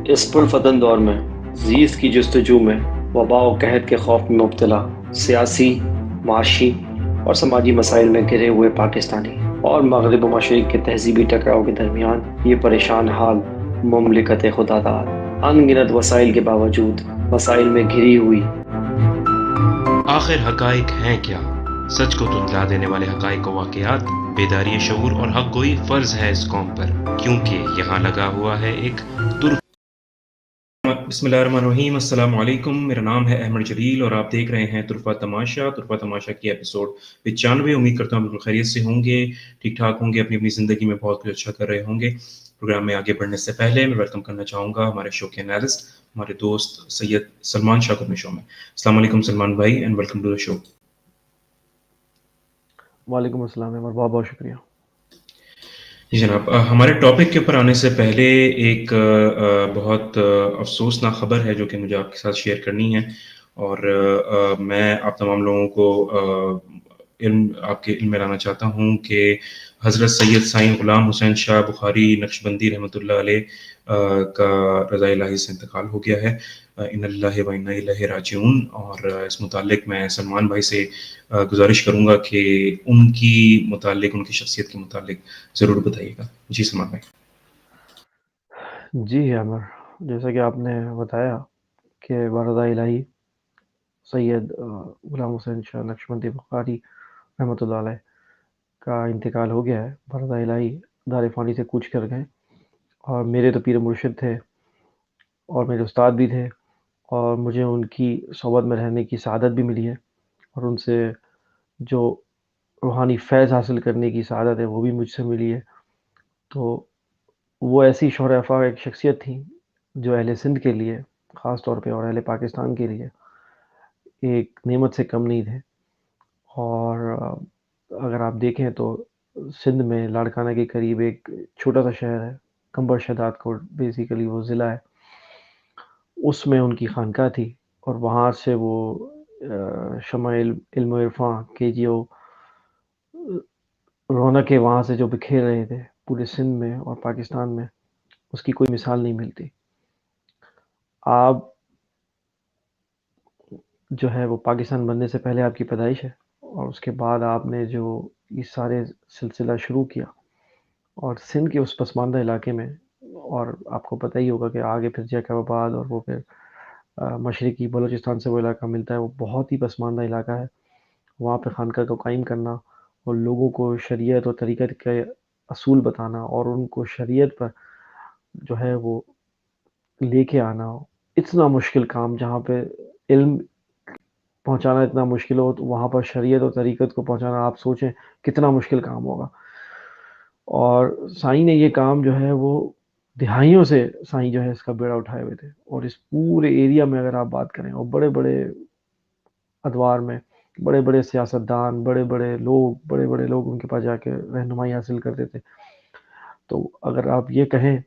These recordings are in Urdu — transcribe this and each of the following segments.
اس پرفتن دور میں زیست کی جستجو میں وبا و قحط کے خوف میں مبتلا سیاسی، معاشی اور سماجی مسائل میں گھرے ہوئے پاکستانی اور مغرب و مشرق کے تہذیبی ٹکراؤ کے درمیان یہ پریشان حال مملکت خدا داد ان گنت وسائل کے باوجود مسائل میں گھری ہوئی۔ آخر حقائق ہیں کیا؟ سچ کو دھندلا دینے والے حقائق و واقعات، بیداری شعور اور حق گوئی فرض ہے اس قوم پر، کیونکہ یہاں لگا ہوا ہے ایک بسم اللہ الرحمن الرحیم۔ السلام علیکم، میرا نام ہے احمد جلیل اور آپ دیکھ رہے ہیں طرفہ تماشا کی ایپیسوڈ 95۔ امید کرتا ہوں بالکل خیریت سے ہوں گے، ٹھیک ٹھاک ہوں گے، اپنی زندگی میں بہت کچھ اچھا کر رہے ہوں گے۔ پروگرام میں آگے بڑھنے سے پہلے میں ویلکم کرنا چاہوں گا ہمارے شو کے انالسٹ، ہمارے دوست سید سلمان شاہ کو اپنے شو میں۔ السلام علیکم سلمان بھائی اینڈ ویلکم ٹو دا شو۔ وعلیکم السلام احمد، بہت بہت شکریہ۔ جی جناب، ہمارے ٹاپک کے اوپر آنے سے پہلے ایک بہت افسوسناک خبر ہے جو کہ مجھے آپ کے ساتھ شیئر کرنی ہے، اور میں آپ تمام لوگوں کو آپ کے علم میں لانا چاہتا ہوں کہ حضرت سید سائیں غلام حسین شاہ بخاری نقشبندی رحمۃ اللہ علیہ کا رضا الہی سے انتقال ہو گیا ہے۔ ان اللہ و انا الیہ راجعون۔ اور اس متعلق میں سلمان بھائی سے گزارش کروں گا کہ ان کی متعلق، ان کی شخصیت کے متعلق ضرور بتائیے گا۔ جی سلمان بھائی۔ جی عمر، جیسا کہ آپ نے بتایا کہ رضا الہی سید غلام حسین شاہ نقشبندی بخاری رحمۃ اللہ علیہ کا انتقال ہو گیا ہے۔ برادہ الہی دار فانی سے کوچ کر گئے، اور میرے تو پیر مرشد تھے اور میرے استاد بھی تھے، اور مجھے ان کی صحبت میں رہنے کی سعادت بھی ملی ہے، اور ان سے جو روحانی فیض حاصل کرنے کی سعادت ہے وہ بھی مجھ سے ملی ہے۔ تو وہ ایسی شہر افاق ایک شخصیت تھی جو اہل سندھ کے لیے خاص طور پہ اور اہل پاکستان کے لیے ایک نعمت سے کم نہیں تھے۔ اور اگر آپ دیکھیں تو سندھ میں لاڑکانہ کے قریب ایک چھوٹا سا شہر ہے کمبر شہداد کوٹ، بیسیکلی وہ ضلع ہے، اس میں ان کی خانقاہ تھی، اور وہاں سے وہ شمع علم و عرفاں کے جو رونقیں وہاں سے جو بکھیر رہے تھے پورے سندھ میں اور پاکستان میں، اس کی کوئی مثال نہیں ملتی۔ آپ جو ہے وہ پاکستان بننے سے پہلے آپ کی پیدائش ہے، اور اس کے بعد آپ نے جو یہ سارے سلسلہ شروع کیا، اور سندھ کے اس پسماندہ علاقے میں، اور آپ کو پتہ ہی ہوگا کہ آگے پھر جیکب آباد اور وہ پھر مشرقی بلوچستان سے وہ علاقہ ملتا ہے، وہ بہت ہی پسماندہ علاقہ ہے۔ وہاں پہ خانقاہ کو قائم کرنا اور لوگوں کو شریعت اور طریقت کے اصول بتانا اور ان کو شریعت پر جو ہے وہ لے کے آنا، اتنا مشکل کام، جہاں پہ علم پہنچانا اتنا مشکل ہو تو وہاں پر شریعت اور طریقت کو پہنچانا آپ سوچیں کتنا مشکل کام ہوگا۔ اور سائیں نے یہ کام جو ہے وہ دہائیوں سے سائیں جو ہے اس کا بیڑا اٹھائے ہوئے تھے، اور اس پورے ایریا میں اگر آپ بات کریں، اور بڑے بڑے ادوار میں بڑے بڑے سیاستدان، بڑے بڑے لوگ ان کے پاس جا کے رہنمائی حاصل کرتے تھے۔ تو اگر آپ یہ کہیں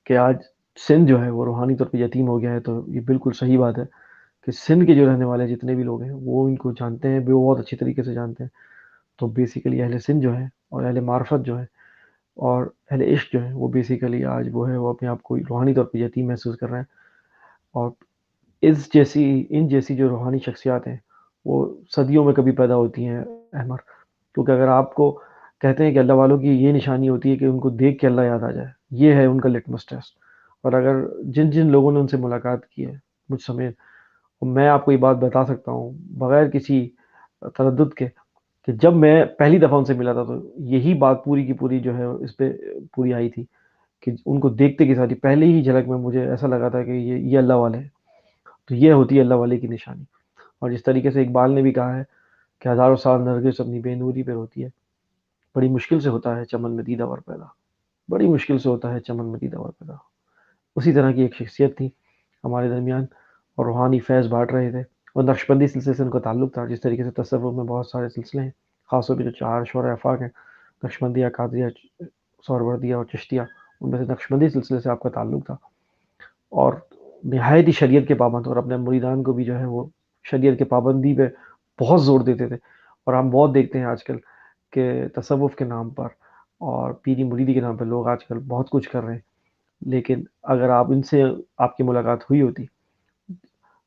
کہ آج سندھ جو ہے وہ روحانی طور پہ یتیم ہو گیا ہے، تو یہ بالکل صحیح بات ہے کہ سندھ کے جو رہنے والے جتنے بھی لوگ ہیں وہ ان کو جانتے ہیں، وہ بہت اچھی طریقے سے جانتے ہیں۔ تو بیسیکلی اہل سندھ جو ہے اور اہل معرفت جو ہے اور اہل عشق جو ہے وہ بیسیکلی آج وہ ہے وہ اپنے آپ کو روحانی طور پہ یتیم محسوس کر رہے ہیں۔ اور ان جیسی جو روحانی شخصیات ہیں وہ صدیوں میں کبھی پیدا ہوتی ہیں احمد، کیونکہ اگر آپ کو کہتے ہیں کہ اللہ والوں کی یہ نشانی ہوتی ہے کہ ان کو دیکھ کے اللہ یاد آ جائے، یہ ہے ان کا لٹمس ٹیسٹ۔ اور اگر جن لوگوں نے ان سے ملاقات کی ہے مجھ سمیت، میں آپ کو یہ بات بتا سکتا ہوں بغیر کسی تردد کے کہ جب میں پہلی دفعہ ان سے ملا تھا تو یہی بات پوری کی پوری جو ہے اس پہ پوری آئی تھی کہ ان کو دیکھتے کے ساتھ ہی پہلے ہی جھلک میں مجھے ایسا لگا تھا کہ یہ اللہ والے ہیں۔ تو یہ ہوتی ہے اللہ والے کی نشانی۔ اور جس طریقے سے اقبال نے بھی کہا ہے کہ ہزاروں سال نرگس اپنی بے نوری پہ ہوتی ہے، بڑی مشکل سے ہوتا ہے چمن میں دیدہ ور پیدا، بڑی مشکل سے ہوتا ہے چمن میں دیدہ ور پیدا۔ اسی طرح کی ایک شخصیت تھی ہمارے درمیان، اور روحانی فیض بانٹ رہے تھے، اور نقشبندی سلسلے سے ان کا تعلق تھا۔ جس طریقے سے تصوف میں بہت سارے سلسلے ہیں، خاص طور پہ جو 4 شعراء افاق ہیں، نقشبندیہ، قادریہ، سہروردیہ اور چشتیہ، ان میں سے نقشبندی سلسلے سے آپ کا تعلق تھا، اور نہایت ہی شریعت کے پابند، اور اپنے مریدان کو بھی جو ہے وہ شریعت کے پابندی پہ بہت زور دیتے تھے۔ اور ہم بہت دیکھتے ہیں آج کل کہ تصوف کے نام پر اور پیری مریدی کے نام پر لوگ آج کل بہت کچھ کر رہے ہیں، لیکن اگر آپ ان سے آپ کی ملاقات ہوئی ہوتی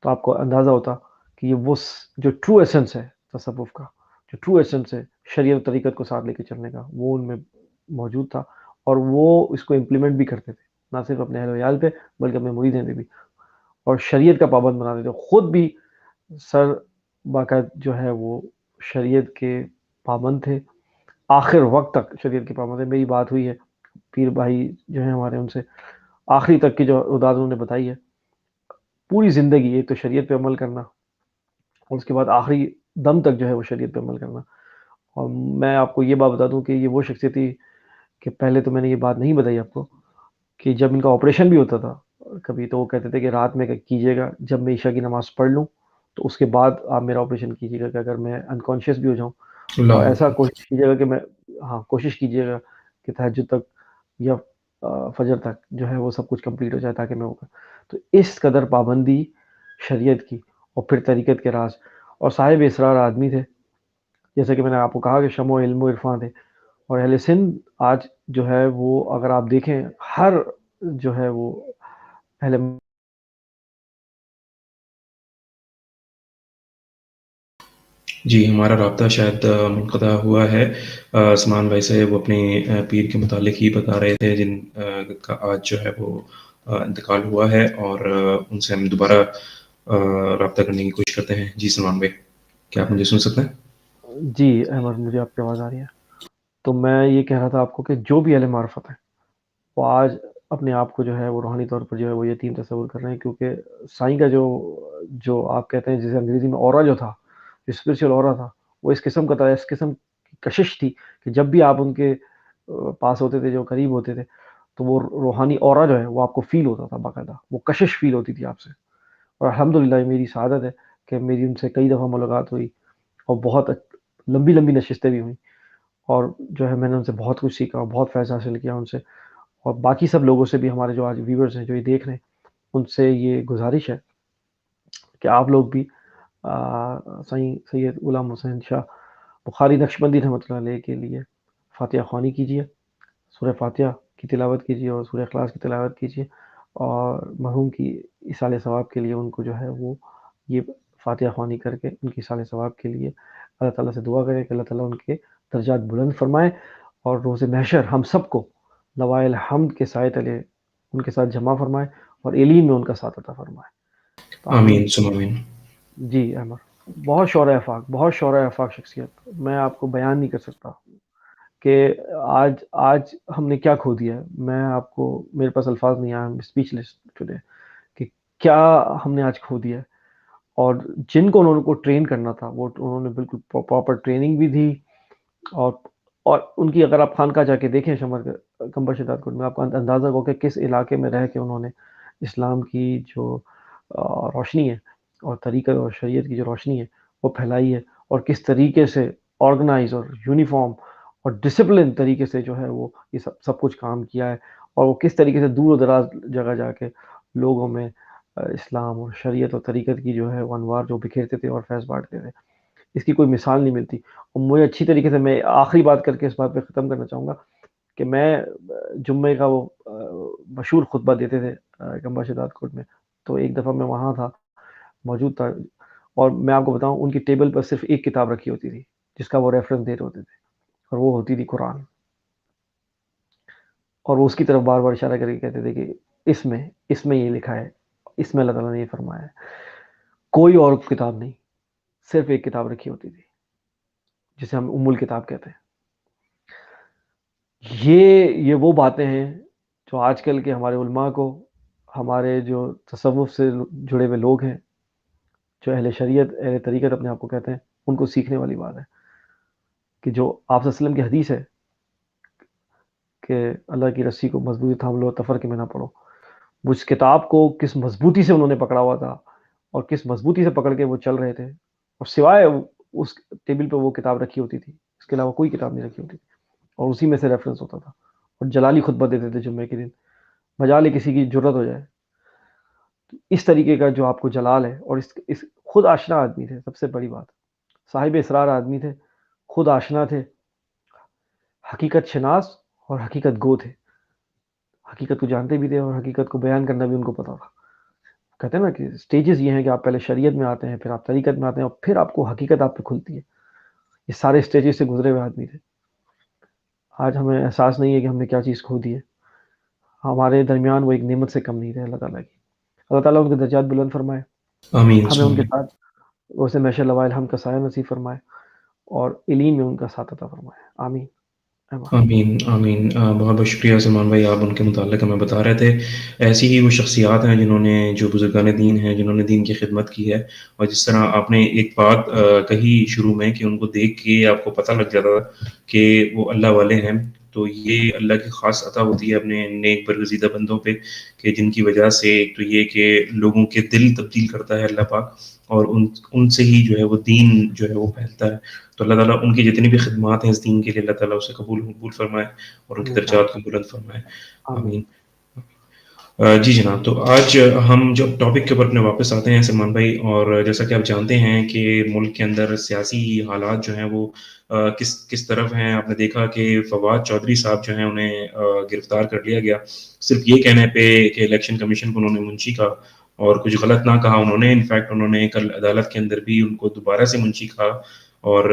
تو آپ کو اندازہ ہوتا کہ یہ وہ جو ٹرو ایسنس ہے تصوف کا، جو ٹرو ایسنس ہے شریعت و طریقت کو ساتھ لے کے چلنے کا، وہ ان میں موجود تھا، اور وہ اس کو امپلیمنٹ بھی کرتے تھے، نہ صرف اپنے اہل ویال پہ بلکہ اپنے مریدین پہ بھی، اور شریعت کا پابند بناتے تھے، خود بھی سر باقاعد جو ہے وہ شریعت کے پابند تھے، آخر وقت تک شریعت کے پابند تھے۔ میری بات ہوئی ہے پیر بھائی جو ہیں ہمارے، ان سے آخری تک کی جو اداد انہوں نے بتائی ہے، پوری زندگی ایک تو شریعت پہ عمل کرنا، اور اس کے بعد آخری دم تک جو ہے وہ شریعت پہ عمل کرنا۔ اور میں آپ کو یہ بات بتا دوں کہ یہ وہ شخصیت تھی کہ پہلے تو میں نے یہ بات نہیں بتائی آپ کو کہ جب ان کا آپریشن بھی ہوتا تھا کبھی، تو وہ کہتے تھے کہ رات میں کیجیے گا، جب میں عشاء کی نماز پڑھ لوں تو اس کے بعد آپ میرا آپریشن کیجیے گا، کہ اگر میں انکانشیس بھی ہو جاؤں، اور اللہ ایسا اکبر۔ کوشش کیجیے گا کہ میں، ہاں کوشش کیجیے گا کہ تہجد تک یا فجر تک جو ہے وہ سب کچھ کمپلیٹ ہو جائے تاکہ میں ہوگا۔ تو اس قدر پابندی شریعت کی، اور پھر طریقت کے راز، اور صاحب اسرار آدمی تھے، جیسے کہ میں نے آپ کو کہا کہ شمع و علم و عرفان تھے۔ اور اہل سندھ آج جو ہے وہ اگر آپ دیکھیں ہر جو ہے وہ پہلے، جی ہمارا رابطہ شاید منقطع ہوا ہے۔ عثمان بھائی سے وہ اپنے پیر کے متعلق ہی بتا رہے تھے، جن کا آج جو ہے وہ انتقال ہوا ہے، اور ان سے ہم دوبارہ رابطہ کرنے کی کوشش کرتے ہیں۔ جی سلمان بھائی، کیا آپ مجھے سن سکتے ہیں؟ جی احمد مجھے آپ کی آواز آ رہی ہے۔ تو میں یہ کہہ رہا تھا آپ کو کہ جو بھی اہل معرفت ہیں وہ آج اپنے آپ کو جو ہے وہ روحانی طور پر جو ہے وہ یتیم تصور کر رہے ہیں، کیونکہ سائیں کا جو آپ کہتے ہیں جسے انگریزی میں اورا جو تھا، جو اسپرچل اورا تھا، وہ اس قسم کا تھا، اس قسم کی کشش تھی کہ جب بھی آپ ان کے پاس ہوتے تھے، جو قریب ہوتے تھے، تو وہ روحانی اورا جو ہے وہ آپ کو فیل ہوتا تھا، باقاعدہ وہ کشش فیل ہوتی تھی آپ سے۔ اور الحمدللہ میری سعادت ہے کہ میری ان سے کئی دفعہ ملاقات ہوئی، اور بہت لمبی لمبی نشستیں بھی ہوئیں، اور جو ہے میں نے ان سے بہت کچھ سیکھا، بہت فیض حاصل کیا ان سے، اور باقی سب لوگوں سے بھی، ہمارے جو آج ویورز ہیں جو یہ دیکھ رہے ہیں، ان سے یہ گزارش ہے کہ آپ لوگ بھی سید غلام حسین شاہ بخاری نقشبندی رحمۃ اللہ علیہ کے لیے فاتحہ خوانی کیجیے، سورہ فاتحہ کی تلاوت کیجیے، اور سورہ اخلاص کی تلاوت کیجیے، اور مرحوم کی ایصال ثواب کے لیے ان کو جو ہے وہ یہ فاتحہ خوانی کر کے ان کی ایصال ثواب کے لیے اللہ تعالیٰ سے دعا کریں کہ اللہ تعالیٰ ان کے درجات بلند فرمائے، اور روز محشر ہم سب کو لوائے الحمد کے سائے تلے ان کے ساتھ جمع فرمائے، اور ایلین میں ان کا ساتھ عطا فرمائے۔ تو آمین۔ آمین ثم آمین۔ جی احمد، بہت شعرۂ آفاق، بہت شعرۂ آفاق شخصیت، میں آپ کو بیان نہیں کر سکتا کہ آج ہم نے کیا کھو دیا ہے۔ میں آپ کو، میرے پاس الفاظ نہیں آئے، اسپیچ لیس ٹوڈے، کہ کیا ہم نے آج کھو دیا ہے۔ اور جن کو انہوں کو ٹرین کرنا تھا وہ انہوں نے بالکل پراپر ٹریننگ بھی دی، اور اور ان کی اگر آپ خانقاہ جا کے دیکھیں شمر کمبر شداد کوٹ میں، آپ کا اندازہ ہو کہ کس علاقے میں رہ کے انہوں نے اسلام کی جو روشنی ہے، اور طریقہ اور شریعت کی جو روشنی ہے وہ پھیلائی ہے، اور کس طریقے سے آرگنائز اور یونیفارم اور ڈسپلن طریقے سے جو ہے وہ یہ سب کچھ کام کیا ہے، اور وہ کس طریقے سے دور و دراز جگہ جا کے لوگوں میں اسلام اور شریعت اور طریقت کی جو ہے وہ انوار جو بکھیرتے تھے اور فیض بانٹتے تھے، اس کی کوئی مثال نہیں ملتی۔ اور مجھے اچھی طریقے سے، میں آخری بات کر کے اس بات پہ ختم کرنا چاہوں گا کہ میں جمعے کا وہ مشہور خطبہ دیتے تھے کمبا شداد کوٹ میں، تو ایک دفعہ میں وہاں تھا، موجود تھا، اور میں آپ کو بتاؤں ان کی ٹیبل پر صرف ایک کتاب رکھی ہوتی تھی جس کا وہ ریفرنس دے رہے ہوتے تھے، اور وہ ہوتی تھی قرآن، اور وہ اس کی طرف بار بار اشارہ کر کے کہتے تھے کہ اس میں یہ لکھا ہے، اس میں اللہ تعالیٰ نے یہ فرمایا ہے، کوئی اور کتاب نہیں، صرف ایک کتاب رکھی ہوتی تھی جسے ہم ام الکتاب کہتے ہیں۔ یہ وہ باتیں ہیں جو آج کل کے ہمارے علماء کو، ہمارے جو تصوف سے جڑے ہوئے لوگ ہیں، جو اہل شریعت اہل طریقت اپنے آپ کو کہتے ہیں، ان کو سیکھنے والی بات ہے، کہ جو آپ صلی اللہ علیہ وسلم کی حدیث ہے کہ اللہ کی رسی کو مضبوطی تھام لو، تفرقے میں نہ پڑو، وہ اس کتاب کو کس مضبوطی سے انہوں نے پکڑا ہوا تھا، اور کس مضبوطی سے پکڑ کے وہ چل رہے تھے، اور سوائے اس ٹیبل پہ وہ کتاب رکھی ہوتی تھی، اس کے علاوہ کوئی کتاب نہیں رکھی ہوتی تھی، اور اسی میں سے ریفرنس ہوتا تھا، اور جلالی خطبہ دیتے تھے جمعے کے دن، مجال کسی کی جرت ہو جائے۔ اس طریقے کا جو آپ کو جلال ہے، اور اس خود آشنا آدمی تھے، سب سے بڑی بات صاحب اسرار آدمی تھے، خود آشنا تھے، حقیقت شناس اور حقیقت گو تھے۔ حقیقت کو جانتے بھی تھے اور حقیقت کو بیان کرنا بھی ان کو پتا تھا. کہتے ہیں نا کہ سٹیجز یہ ہیں کہ آپ پہلے شریعت میں آتے ہیں، پھر آپ طریقت میں آتے ہیں، اور پھر آپ کو حقیقت آپ پہ کھلتی ہے. یہ سارے سٹیجز سے گزرے ہوئے آدمی تھے. آج ہمیں احساس نہیں ہے کہ ہم نے کیا چیز کھو دی ہے. ہمارے درمیان وہ ایک نعمت سے کم نہیں تھے اللہ تعالیٰ کی. اللہ تعالیٰ ان کے درجات بلند فرمائے، آمین ہمیں ان کے آمین ساتھ اسے میشر لوائل ہم کا سایہ نصیب فرمائے، اور علیم میں ان کا ساتھ عطا فرمائے. آمین. آمین آمین بہت بہت شکریہ سلمان بھائی، آپ ان کے متعلق ہمیں بتا رہے تھے. ایسی ہی وہ شخصیات ہیں جنہوں نے، جو بزرگان دین ہیں، جنہوں نے دین کی خدمت کی ہے. اور جس طرح آپ نے ایک بات کہی شروع میں کہ ان کو دیکھ کے آپ کو پتہ لگ جاتا تھا کہ وہ اللہ والے ہیں، تو یہ اللہ کی خاص عطا ہوتی ہے اپنے نیک برگزیدہ بندوں پہ، کہ جن کی وجہ سے ایک تو یہ کہ لوگوں کے دل تبدیل کرتا ہے اللہ پاک، اور ان سے ہی جو ہے وہ دین جو ہے وہ پھیلتا ہے. تو اللہ تعالیٰ ان کی جتنی بھی خدمات ہیں اس دین کے لیے، اللہ تعالیٰ اسے قبول فرمائے اور ان کے آمین. درجات کو بلند فرمائے. آمین. آمین. جی جناب، تو آج ہم جو ٹاپک کے اوپر اپنے واپس آتے ہیں سلمان بھائی، اور جیسا کہ آپ جانتے ہیں کہ ملک کے اندر سیاسی حالات جو ہیں وہ کس طرف ہیں. آپ نے دیکھا کہ فواد چودھری صاحب جو ہیں انہیں گرفتار کر لیا گیا صرف یہ کہنے پہ کہ الیکشن کمیشن کو انہوں نے منشی کہا اور کچھ غلط نہ کہا. انہوں نے انفیکٹ انہوں نے کل عدالت کے اندر بھی ان کو دوبارہ سے منشی کہا، اور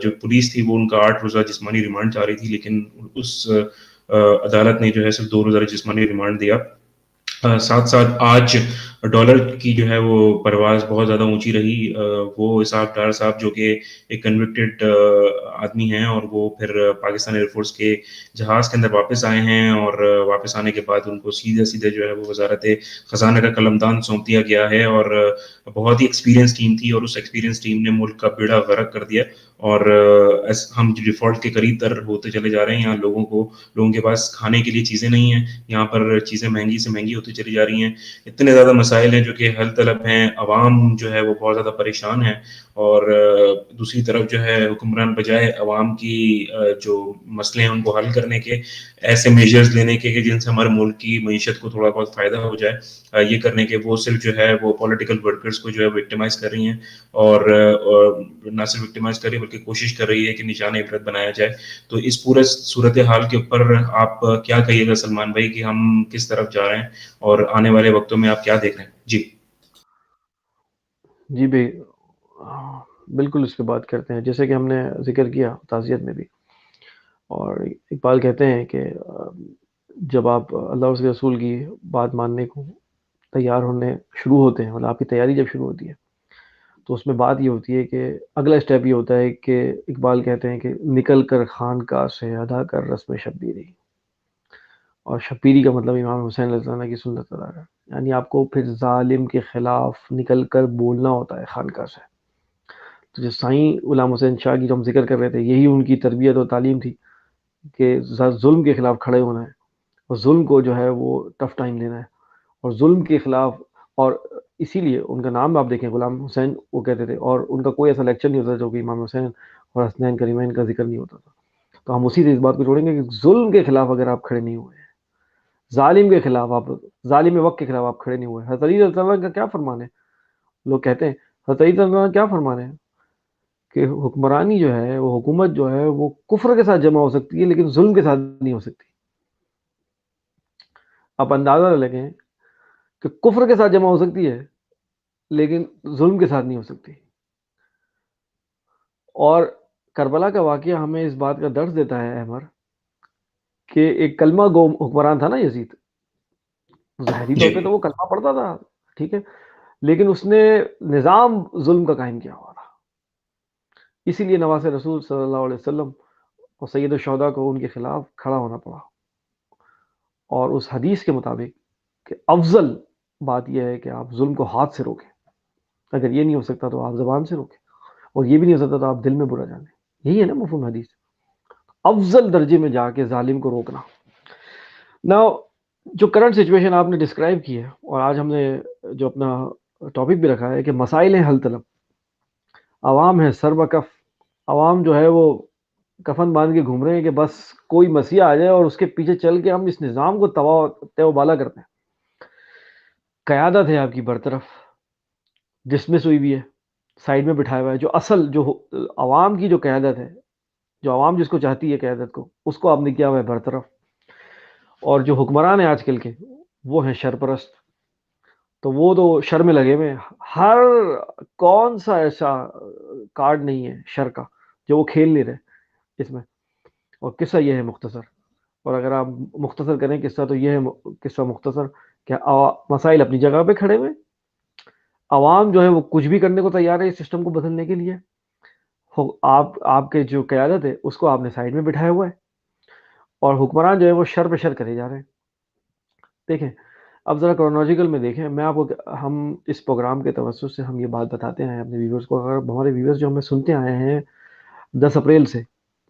جو پولیس تھی وہ ان کا 8 روزہ جسمانی ریمانڈ چاہ رہی تھی، لیکن اس عدالت نے جو ہے صرف 2 روزہ جسمانی ریمانڈ دیا. ساتھ ساتھ آج ڈالر کی جو ہے وہ پرواز بہت زیادہ اونچی رہی. وہ اسحاق ڈار صاحب جو کہ ایک کنوکٹڈ آدمی ہیں، اور وہ پھر پاکستان ایئر فورس کے جہاز کے اندر واپس آئے ہیں، اور واپس آنے کے بعد ان کو سیدھے جو ہے وہ وزارت خزانہ کا قلمدان سونپ دیا گیا ہے. اور بہت ہی ایکسپیرینس ٹیم تھی، اور اس ایکسپیرینس ٹیم نے ملک کا بیڑا غرق کر دیا. اور ہم ڈیفالٹ کے قریب تر ہوتے چلے جا رہے ہیں. یہاں لوگوں کے پاس کھانے کے لیے چیزیں نہیں ہیں، یہاں پر چیزیں مہنگی سے مہنگی ہوتی چلی جا رہی ہیں. اتنے زیادہ مسائل ہیں جو کہ حل طلب ہیں. عوام جو ہے وہ بہت زیادہ پریشان ہے، اور دوسری طرف جو ہے حکمران بجائے عوام کی جو مسئلے ہیں ان کو حل کرنے کے، ایسے میجرز لینے کے کہ جن سے ہمارے ملک کی معیشت کو تھوڑا بہت فائدہ ہو جائے، یہ کرنے کے وہ صرف جو ہے وہ پولیٹیکل ورکرز کو جو ہے وکٹمائز کر رہی ہیں. اور نہ صرف وکٹمائز کر رہی ہے بلکہ کوشش کر رہی ہے کہ نشان عبرت بنایا جائے. تو اس پورے صورتحال کے اوپر آپ کیا کہیے گا سلمان بھائی کہ ہم کس طرف جا رہے ہیں اور آنے والے وقتوں میں آپ کیا دیکھ رہے ہیں؟ جی جی بھائی، بالکل اس پہ بات کرتے ہیں. جیسے کہ ہم نے ذکر کیا تعزیت میں بھی، اور اقبال کہتے ہیں کہ جب آپ اللہ اور اس کے رسول کی بات ماننے کو تیار ہونے شروع ہوتے ہیں، مطلب آپ کی تیاری جب شروع ہوتی ہے، تو اس میں بات یہ ہوتی ہے کہ اگلا اسٹیپ یہ ہوتا ہے کہ اقبال کہتے ہیں کہ نکل کر خانقاہ سے ادا کر رسم شبیری. اور شبیری کا مطلب امام حسین علیہ السلام کی سنت ادا کر، یعنی آپ کو پھر ظالم کے خلاف نکل کر بولنا ہوتا ہے خانقاہ سے. تو جو سائیں غلام حسین شاہ کی جو ہم ذکر کر رہے تھے، یہی ان کی تربیت اور تعلیم تھی کہ ظلم کے خلاف کھڑے ہونا ہے، اور ظلم کو جو ہے وہ ٹف ٹائم لینا ہے، اور ظلم کے خلاف. اور اسی لیے ان کا نام آپ دیکھیں غلام حسین وہ کہتے تھے، اور ان کا کوئی ایسا لیکچر نہیں ہوتا جو کہ امام حسین اور حسنین کریمین کا ذکر نہیں ہوتا تھا. تو ہم اسی سے اس بات کو جوڑیں گے کہ ظلم کے خلاف اگر آپ کھڑے نہیں ہوئے ہیں، ظالم کے خلاف آپ، ظالم وقت کے خلاف آپ کھڑے نہیں ہوئے. حضرت علی رضی اللہ عنہ کا کیا فرمان ہے؟ لوگ کہتے ہیں حضرت علی رضی اللہ عنہ کیا فرمان ہے کہ حکمرانی جو ہے، وہ حکومت جو ہے وہ کفر کے ساتھ جمع ہو سکتی ہے لیکن ظلم کے ساتھ نہیں ہو سکتی. آپ اندازہ لگیں کہ کفر کے ساتھ جمع ہو سکتی ہے لیکن ظلم کے ساتھ نہیں ہو سکتی. اور کربلا کا واقعہ ہمیں اس بات کا درس دیتا ہے احمر، کہ ایک کلمہ گو حکمران تھا نا یزید. ظاہری طور پہ تو جی وہ کلمہ پڑھتا تھا، ٹھیک ہے، لیکن اس نے نظام ظلم کا قائم کیا ہوا تھا. اسی لیے نواز رسول صلی اللہ علیہ وسلم اور سید الشہداء کو ان کے خلاف کھڑا ہونا پڑا. اور اس حدیث کے مطابق کہ افضل بات یہ ہے کہ آپ ظلم کو ہاتھ سے روکیں، اگر یہ نہیں ہو سکتا تو آپ زبان سے روکیں، اور یہ بھی نہیں ہو سکتا تو آپ دل میں برا جانیں. یہی ہے نا مفہوم حدیث، افضل درجے میں جا کے ظالم کو روکنا. نا جو کرنٹ سچویشن آپ نے ڈسکرائب کی ہے، اور آج ہم نے جو اپنا ٹاپک بھی رکھا ہے کہ مسائل ہیں حل طلب، عوام ہے سر بکف، عوام جو ہے وہ کفن باندھ کے گھوم رہے ہیں کہ بس کوئی مسیح آ جائے اور اس کے پیچھے چل کے ہم اس نظام کو تے و بالا کرتے ہیں. قیادت ہے آپ کی برطرف، ڈسمس ہوئی بھی ہے، سائڈ میں بٹھایا ہوا ہے. جو اصل جو عوام کی جو قیادت ہے، جو عوام جس کو چاہتی ہے قیادت کو، اس کو آپ نے کیا ہوا ہے برطرف. اور جو حکمران ہیں آج کل کے وہ ہیں شرپرست. تو وہ تو شر میں لگے ہوئے ہیں. ہر کون سا ایسا کارڈ نہیں ہے شر کا جو وہ کھیل نہیں رہے اس میں. اور قصہ یہ ہے مختصر, اور اگر آپ مختصر کریں قصہ تو یہ ہے قصہ مختصر کہ مسائل اپنی جگہ پہ کھڑے ہوئے, عوام جو ہے وہ کچھ بھی کرنے کو تیار ہے اس سسٹم کو بدلنے کے لیے. آپ کے جو قیادت ہے اس کو آپ نے سائڈ میں بٹھایا ہوا ہے, اور حکمران جو ہے وہ شر پہ شر کرے جا رہے ہیں. دیکھیں اب ذرا کرونالوجیکل میں دیکھیں, میں آپ کو ہم اس پروگرام کے توسط سے ہم یہ بات بتاتے ہیں اپنے ویورز کو. اگر ہمارے ویورز جو ہمیں سنتے آئے ہیں 10 اپریل سے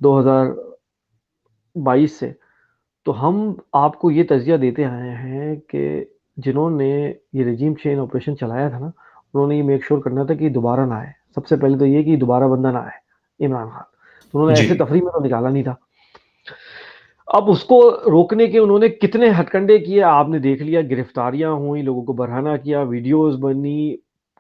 2022 سے, تو ہم آپ کو یہ تجزیہ دیتے آئے ہیں کہ جنہوں نے یہ رجیم چینج آپریشن چلایا تھا نا, انہوں نے یہ میک شور کرنا تھا کہ دوبارہ نہ آئے. سب سے پہلے تو یہ کہ دوبارہ بندہ نہ آئے عمران خان. تو انہوں نے جی ایسے تفریح میں تو نکالا نہیں تھا. اب اس کو روکنے کے انہوں نے کتنے ہتھ کنڈے کیے آپ نے دیکھ لیا. گرفتاریاں ہوئیں, لوگوں کو برہنہ کیا, ویڈیوز بنی,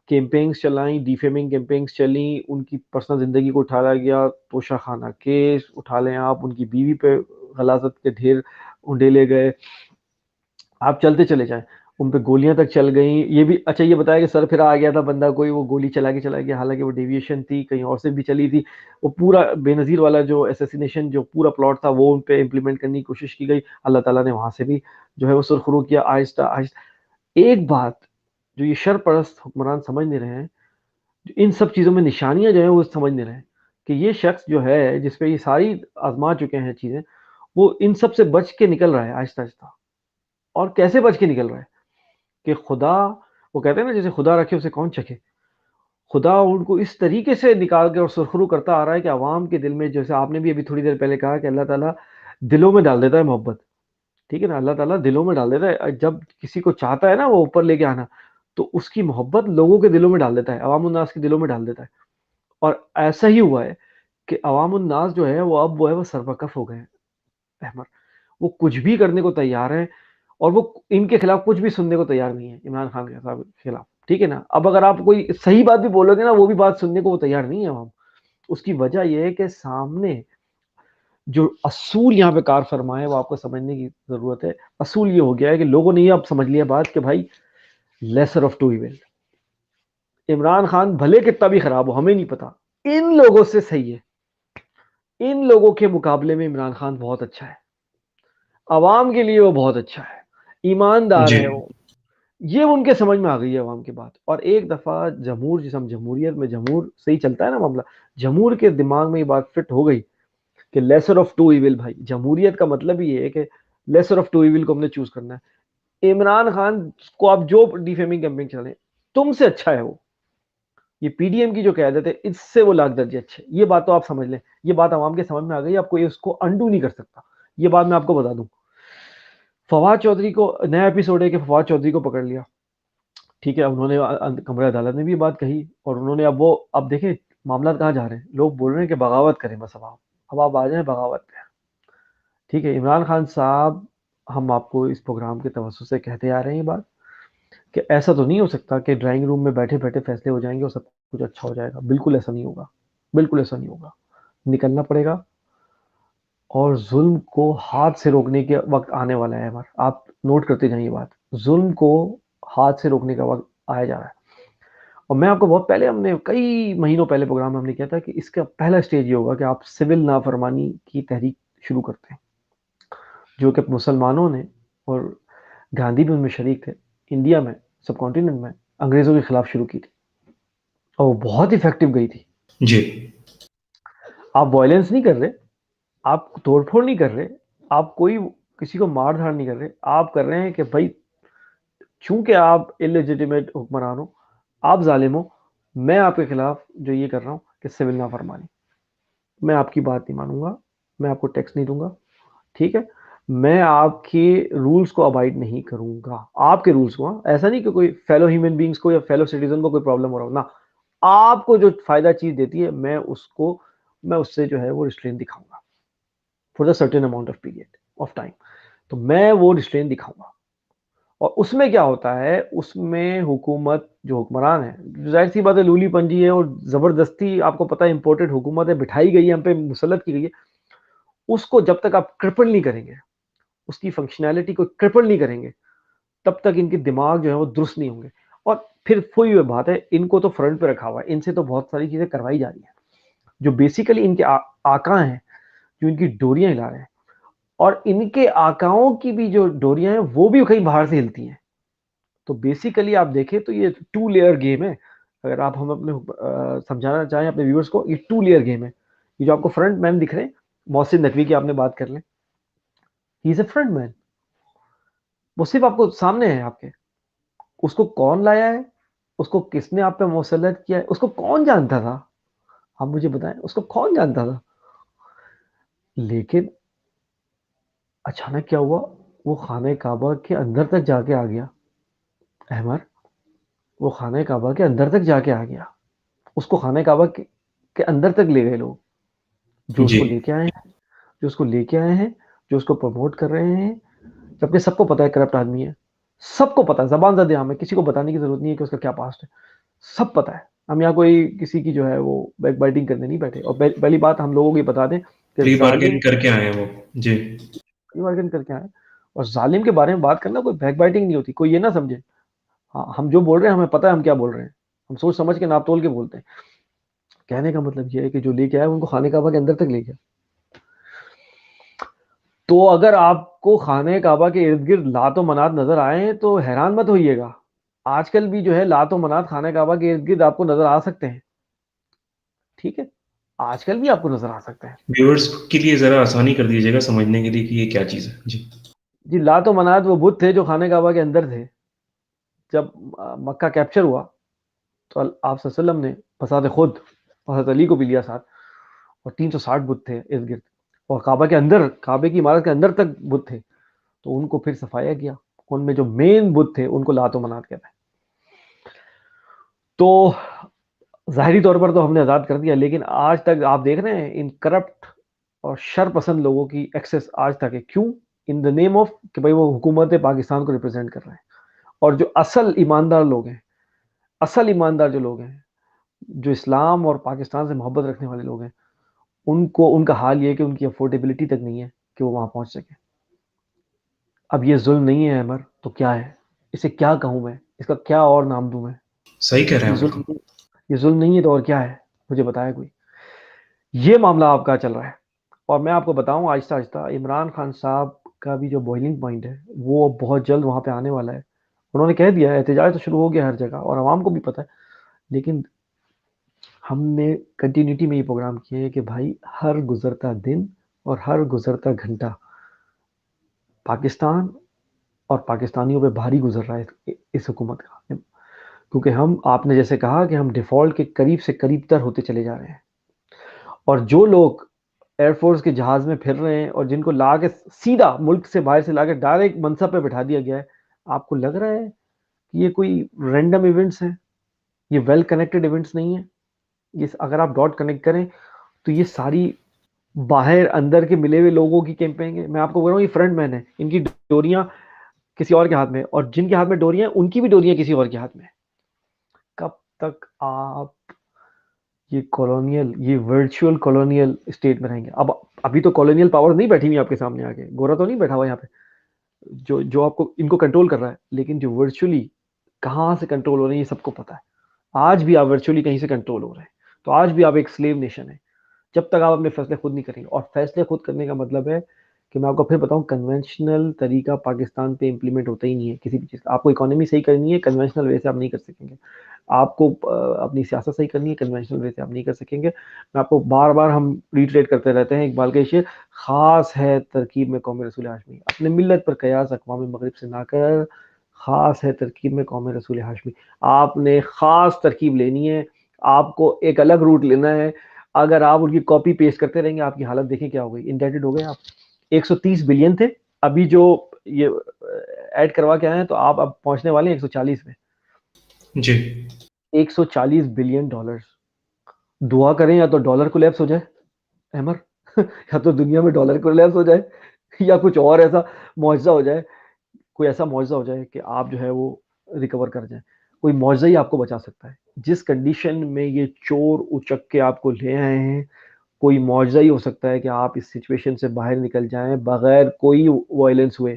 کیمپینگز چلائیں, ڈیفیمنگ کیمپینگز چلیں, ان کی پرسنل زندگی کو اٹھایا گیا, توشہ خانہ کیس اٹھا لیں آپ, ان کی بیوی پہ غلاظت کے ڈھیر ڈھیلے گئے, آپ چلتے چلے جائیں, ان پہ گولیاں تک چل گئیں. یہ بھی اچھا یہ بتایا کہ سر پھرا آ گیا تھا بندہ کوئی, وہ گولی چلا گیا, حالانکہ وہ ڈیویشن تھی کہیں اور سے بھی چلی تھی. وہ پورا بے نظیر والا جو اسیسینیشن جو پورا پلاٹ تھا وہ ان پہ امپلیمنٹ کرنے کی کوشش کی گئی. اللہ تعالیٰ نے وہاں سے بھی جو ہے وہ سرخرو کیا آہستہ آہستہ. ایک بات جو یہ شر پرست حکمران سمجھ نہیں رہے ہیں, ان سب چیزوں میں نشانیاں جو ہیں وہ سمجھ نہیں رہے ہیں کہ یہ شخص جو ہے جس پہ یہ ساری آزما چکے ہیں چیزیں, وہ ان سب سے بچ کے نکل رہا ہے آہستہ آہستہ. اور کیسے بچ کے نکل رہا ہے کہ خدا, وہ کہتے ہیں نا جیسے خدا رکھے اسے کون چکھے. خدا ان کو اس طریقے سے نکال کے اور سرخرو کرتا آ رہا ہے کہ عوام کے دل میں, جیسے آپ نے بھی ابھی تھوڑی دیر پہلے کہا کہ اللہ تعالیٰ دلوں میں ڈال دیتا ہے محبت. ٹھیک ہے نا, اللہ تعالیٰ دلوں میں ڈال دیتا ہے. جب کسی کو چاہتا ہے نا وہ اوپر لے کے آنا, تو اس کی محبت لوگوں کے دلوں میں ڈال دیتا ہے, عوام الناس کے دلوں میں ڈال دیتا ہے. اور ایسا ہی ہوا ہے کہ عوام الناس جو ہے وہ اب وہ سربکف ہو گئے ہیں احمد. وہ کچھ بھی کرنے کو تیار ہیں, اور وہ ان کے خلاف کچھ بھی سننے کو تیار نہیں ہے عمران خان کے خلاف. ٹھیک ہے نا, اب اگر آپ کوئی صحیح بات بھی بولو گے نا, وہ بھی بات سننے کو وہ تیار نہیں ہے عوام. اس کی وجہ یہ ہے کہ سامنے جو اصول یہاں پہ کار فرمائے وہ آپ کو سمجھنے کی ضرورت ہے. اصول یہ ہو گیا ہے کہ لوگوں نے یہ اب سمجھ لیا بات کہ بھائی lesser of two evil. Imran Khan بھلے کتنا بھی خراب ہو, ہمیں نہیں پتا, ان لوگوں سے صحیح ہے. ان لوگوں کے مقابلے میں عمران خان بہت اچھا ہے, عوام کے لیے وہ بہت اچھا ہے, ایماندار جی ہے وہ. یہ ان کے سمجھ میں آ گئی ہے عوام کی بات. اور ایک دفعہ جمہور, جسے ہم جمہوریت میں جمہور صحیح چلتا ہے نا معاملہ, جمہور کے دماغ میں یہ بات فٹ ہو گئی کہ لیسر آف ٹو ایول. بھائی جمہوریت کا مطلب یہ ہے کہ لیسر آف ٹو ایول کو ہم نے چوز کرنا ہے. عمران خان کو آپ جو ڈیفیمنگ کیمپین چلیں, تم سے اچھا ہے وہ. یہ پی ڈی ایم کی جو قیادت ہے اس سے وہ لاکھ درجے اچھے. یہ بات تو آپ سمجھ لیں, یہ بات عوام کے سمجھ میں آ گئی, آپ کو اس کو انڈو نہیں کر سکتا. یہ بات میں آپ کو بتا دوں. فواد چودھری کو نیا ایپیسوڈ ہے کہ فواد چودھری کو پکڑ لیا. ٹھیک ہے, انہوں نے کمرہ عدالت میں بھی بات کہی, اور انہوں نے اب دیکھیں معاملات کہاں جا رہے ہیں. لوگ بول رہے ہیں کہ بغاوت کریں, بس اب آپ آ جائیں بغاوت پہ. ٹھیک ہے, عمران خان صاحب, ہم آپ کو اس پروگرام کے توسط سے کہتے آ رہے ہیں یہ بات کہ ایسا تو نہیں ہو سکتا کہ ڈرائنگ روم میں بیٹھے بیٹھے فیصلے ہو جائیں گے اور سب کچھ اچھا ہو جائے گا. بالکل ایسا نہیں ہوگا, بالکل ایسا نہیں ہوگا. نکلنا پڑے گا, اور ظلم کو ہاتھ سے روکنے کے وقت آنے والا ہے. آپ نوٹ کرتے جائیں یہ بات, ظلم کو ہاتھ سے روکنے کا وقت آیا جا رہا ہے. اور میں آپ کو بہت پہلے, ہم نے کئی مہینوں پہلے پروگرام میں ہم نے کیا تھا کہ اس کا پہلا سٹیج یہ ہوگا کہ آپ سول نافرمانی کی تحریک شروع کرتے ہیں, جو کہ مسلمانوں نے, اور گاندھی بھی ان میں شریک تھے, انڈیا میں, سب کانٹیننٹ میں انگریزوں کے خلاف شروع کی تھی, اور وہ بہت افیکٹو گئی تھی. جی آپ وائلنس نہیں کر رہے, آپ توڑ پھوڑ نہیں کر رہے, آپ کوئی کسی کو مار دھاڑ نہیں کر رہے, آپ کر رہے ہیں کہ بھائی چونکہ آپ الیجیٹیمیٹ حکمران ہو, آپ ظالم ہو, میں آپ کے خلاف جو یہ کر رہا ہوں کہ سول نافرمانی, میں آپ کی بات نہیں مانوں گا, میں آپ کو ٹیکس نہیں دوں گا. ٹھیک ہے, میں آپ کے رولز کو ابائڈ نہیں کروں گا, آپ کے رولز کو. ایسا نہیں کہ کوئی فیلو ہیومن بینگز کو یا فیلو سٹیزن کو کوئی پرابلم ہو رہا ہو نا, آپ کو جو فائدہ چیز دیتی ہے میں اس سے جو ہے وہ ریسٹرین دکھاؤں گا for the certain amount of period of time. تو میں وہ ریسٹرین دکھاؤں گا. اور اس میں کیا ہوتا ہے, اس میں حکومت جو حکمران ہے, ظاہر سی بات ہے لولی پنجی ہے, اور زبردستی آپ کو پتا ہے امپورٹڈ حکومت ہے, بٹھائی گئی ہے, ہم پہ مسلط کی گئی ہے. اس کو جب تک آپ کرپل نہیں کریں گے, اس کی فنکشنالٹی کو کرپل نہیں کریں گے تب تک ان کے دماغ جو ہے وہ درست نہیں ہوں گے. اور پھر وہی ہوئی بات ہے, ان کو تو فرنٹ پہ رکھا ہوا ہے, ان سے تو بہت ساری چیزیں کروائی جا رہی ہیں جو بیسیکلی ان کے آقا ہیں, جو ان کی ڈوریاں ہلا رہے ہیں, اور ان کے آقاؤں کی بھی جو ڈوریاں ہیں وہ بھی کہیں باہر سے ہلتی ہیں. تو بیسیکلی آپ دیکھیں تو یہ 2 لیئر گیم ہے. اگر آپ ہم اپنے سمجھانا چاہیں اپنے ویورز کو, یہ 2 لیئر گیم ہے. یہ جو آپ کو فرنٹ مین دکھ رہے ہیں, محسن نقوی کی آپ نے بات کر لیں, ہی از اے فرنٹ مین, وہ صرف آپ کو سامنے ہے آپ کے. اس کو کون لایا ہے, اس کو کس نے آپ پہ مسلط کیا ہے, اس کو کون جانتا تھا, آپ مجھے بتائیں اس کو کون جانتا تھا. لیکن اچانک کیا ہوا, وہ خانہ کعبہ کے اندر تک جا کے آ گیا. احمد, وہ خانہ کعبہ کے اندر تک جا کے آ گیا. اس کو خانہ کعبہ کے اندر تک لے گئے لوگ, جو اس جی کو لے کے آئے ہیں, جو اس کو لے کے آئے ہیں, جو اس کو پروموٹ کر رہے ہیں, جبکہ سب کو پتا ہے کرپٹ آدمی ہے, سب کو پتا ہے, زبان زد عام ہے, کسی کو بتانے کی ضرورت نہیں ہے کہ اس کا کیا پاسٹ ہے, سب پتا ہے. ہم یہاں کوئی کسی کی جو ہے وہ بیک بائٹنگ کرنے نہیں بیٹھے. اور پہلی بات ہم لوگوں کو یہ بتا دیں کہ پری ظالم بارگین کر کے آئے ہیں وہ. جی بارگن کر کے آئے, اور ظالم کے بارے میں بات کرنا کوئی بیک بائٹنگ نہیں ہوتی. کوئی یہ نہ سمجھے, ہاں ہم جو بول رہے ہیں ہمیں پتا ہے ہم کیا بول رہے ہیں, ہم سوچ سمجھ کے ناپ تول کے بولتے ہیں. کہنے کا مطلب یہ ہے کہ جو لے کے آئے ان کو خانہ کعبہ کے اندر تک لے گیا. تو اگر آپ کو خانہ کعبہ کے ارد گرد لات و منات نظر آئے تو حیران مت ہوئیے گا, آج کل بھی جو ہے لات و منات خانہ کعبہ کے ارد گرد آپ کو نظر آ سکتے ہیں. ٹھیک ہے, آج کل بھی آپ کو نظر آ سکتے ہیں. ویورز کے لیے ذرا آسانی کر دیجیے گا سمجھنے کے لیے کہ یہ کیا چیز ہے. جی جی, لات و منات وہ بت تھے جو خانہ کعبہ کے اندر تھے. جب مکہ کیپچر ہوا تو آپ صلی اللہ علیہ وسلم نے بساط خود حضرت علی کو بھی لیا ساتھ, اور 360 بت تھے ارد گرد, اور کعبہ کے اندر, کعبے کی عمارت کے اندر تک بت تھے. تو ان کو پھر صفایا کیا, ان میں جو مین بت تھے ان کو لات و منات کہتے ہیں. تو ظاہری طور پر تو ہم نے آزاد کر دیا, لیکن آج تک آپ دیکھ رہے ہیں ان کرپٹ اور شر پسند لوگوں کی ایکسس آج تک ہے. کیوں؟ ان دا نیم آف کہ بھائی وہ حکومت پاکستان کو ریپرزینٹ کر رہے ہیں. اور جو اصل ایماندار لوگ ہیں, اصل ایماندار جو لوگ ہیں, جو اسلام اور پاکستان سے محبت رکھنے والے لوگ ہیں, ان کو ان کا حال یہ ہے کہ ان کی افورڈیبلٹی تک نہیں ہے کہ وہ وہاں پہنچ سکیں. اب یہ ظلم نہیں ہے عمر, تو کیا ہے؟ اسے کیا کہوں میں, اس کا کیا اور نام دوں میں؟ صحیح کہہ رہے یہ ہیں ظلم بالکل. نہیں, یہ ظلم نہیں ہے تو اور کیا ہے؟ مجھے بتایا کوئی. یہ معاملہ آپ کا چل رہا ہے, اور میں آپ کو بتاؤں آہستہ آہستہ عمران خان صاحب کا بھی جو بوائلنگ پوائنٹ ہے وہ بہت جلد وہاں پہ آنے والا ہے. انہوں نے کہہ دیا ہے, احتجاج تو شروع ہو گیا ہر جگہ اور عوام کو بھی پتہ ہے, لیکن ہم نے کنٹینیوٹی میں یہ پروگرام کیے ہیں کہ بھائی ہر گزرتا دن اور ہر گزرتا گھنٹہ پاکستان اور پاکستانیوں پہ بھاری گزر رہا ہے اس حکومت کا. کیونکہ ہم, آپ نے جیسے کہا کہ ہم ڈیفالٹ کے قریب سے قریب تر ہوتے چلے جا رہے ہیں, اور جو لوگ ایئر فورس کے جہاز میں پھر رہے ہیں اور جن کو لا کے سیدھا ملک سے باہر سے لا کے ڈائریکٹ منصب پہ بٹھا دیا گیا ہے, آپ کو لگ رہا ہے کہ یہ کوئی رینڈم ایونٹس ہیں, یہ ویل کنیکٹڈ ایونٹس نہیں ہیں. یہ اگر آپ ڈاٹ کنیکٹ کریں تو یہ ساری باہر اندر کے ملے ہوئے لوگوں کی کیمپینگ ہے. میں آپ کو بول رہا ہوں یہ فرنٹ مین ہے, ان کی ڈوریاں کسی اور کے ہاتھ میں, اور جن کے ہاتھ میں ڈوریاں ان کی بھی ڈوریاں کسی اور کے ہاتھ میں. کب تک آپ یہ کالونیل, یہ ورچوئل کالونیل اسٹیٹ میں رہیں گے؟ ابھی تو کالونیل پاور نہیں بیٹھی ہوئی آپ کے سامنے, آگے گورا تو نہیں بیٹھا ہوا یہاں پہ جو آپ کو ان کو کنٹرول کر رہا ہے, لیکن جو ورچولی کہاں سے کنٹرول ہو رہے ہیں یہ سب کو پتا ہے. آج بھی آپ ورچولی کہیں سے کنٹرول ہو رہے ہیں, تو آج بھی آپ ایک سلیو نیشن ہے جب تک آپ اپنے فیصلے خود نہیں کریں گے. اور فیصلے خود کرنے کا مطلب ہے کہ میں آپ کو پھر بتاؤں, کنونشنل طریقہ پاکستان پہ امپلیمنٹ ہوتا ہی نہیں ہے کسی بھی چیز کا. آپ کو اکانومی صحیح کرنی ہے, کنونشنل وے سے آپ نہیں کر سکیں گے. آپ کو اپنی سیاست صحیح کرنی ہے, کنونشنل وے سے آپ نہیں کر سکیں گے. میں آپ کو بار بار ہم ریٹریٹ کرتے رہتے ہیں اقبال کے شعر, خاص ہے ترکیب میں قوم رسول ہاشمی, اپنے ملت پر قیاس اقوام مغرب سے نہ کر, خاص ہے ترکیب میں قوم رسول ہاشمی. آپ نے خاص ترکیب لینی ہے, آپ کو ایک الگ روٹ لینا ہے. اگر آپ ان کی کاپی پیسٹ کرتے رہیں گے, آپ کی حالت دیکھیں کیا ہو گئی. انڈیٹڈ ہو گئے آپ, 130 بلین تھے, ابھی جو یہ ایڈ کروا کے آئے ہیں تو آپ اب پہنچنے والے ہیں 140 میں. جی 140 بلین ڈالرز. دعا کریں یا تو ڈالر کولیپس ہو جائے احمد, یا تو دنیا میں ڈالر کولیپس ہو جائے, یا کچھ اور ایسا معجزہ ہو جائے, کوئی ایسا معجزہ ہو جائے کہ آپ جو ہے وہ ریکور کر جائیں. کوئی معجزہ ہی آپ کو بچا سکتا ہے. جس کنڈیشن میں یہ چور اچک کے آپ کو لے آئے ہیں, کوئی معجزہ ہی ہو سکتا ہے کہ آپ اس سچویشن سے باہر نکل جائیں بغیر کوئی وائلنس ہوئے.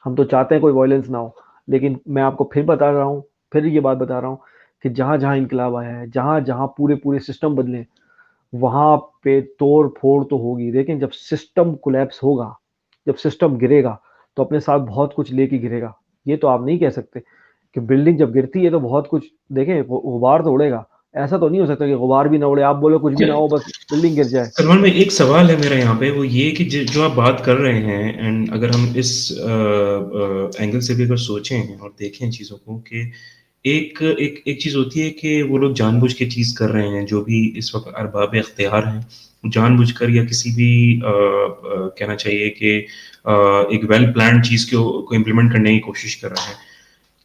ہم تو چاہتے ہیں کوئی وائلنس نہ ہو، لیکن میں آپ کو پھر بتا رہا ہوں، پھر یہ بات بتا رہا ہوں کہ جہاں جہاں انقلاب آیا ہے، جہاں جہاں پورے سسٹم بدلے، وہاں پہ توڑ پھوڑ تو ہوگی. لیکن جب سسٹم کولیپس ہوگا، جب سسٹم گرے گا تو اپنے ساتھ بہت کچھ لے کے گرے گا. یہ تو آپ نہیں کہہ سکتے کہ بلڈنگ جب گرتی ہے تو بہت کچھ، دیکھیں غبار تو اڑے گا. ایسا تو نہیں ہو سکتا کہ غبار بھی نہ اڑے، آپ بولو کچھ بھی نہ ہو بس بلڈنگ گر جائے. سلمان بھائی ایک سوال ہے میرا یہاں پہ، وہ یہ کہ جو آپ بات کر رہے ہیں، اینڈ اگر ہم اس اینگل سے بھی اگر سوچیں اور دیکھیں چیزوں کو، کہ ایک چیز ہوتی ہے کہ وہ لوگ جان بوجھ کے چیز کر رہے ہیں، جو بھی اس وقت ارباب اختیار ہیں جان بوجھ کر یا کسی بھی کہنا چاہیے کہ ایک ویل پلانڈ چیز کو امپلیمنٹ کرنے کی کوشش کر رہے ہیں.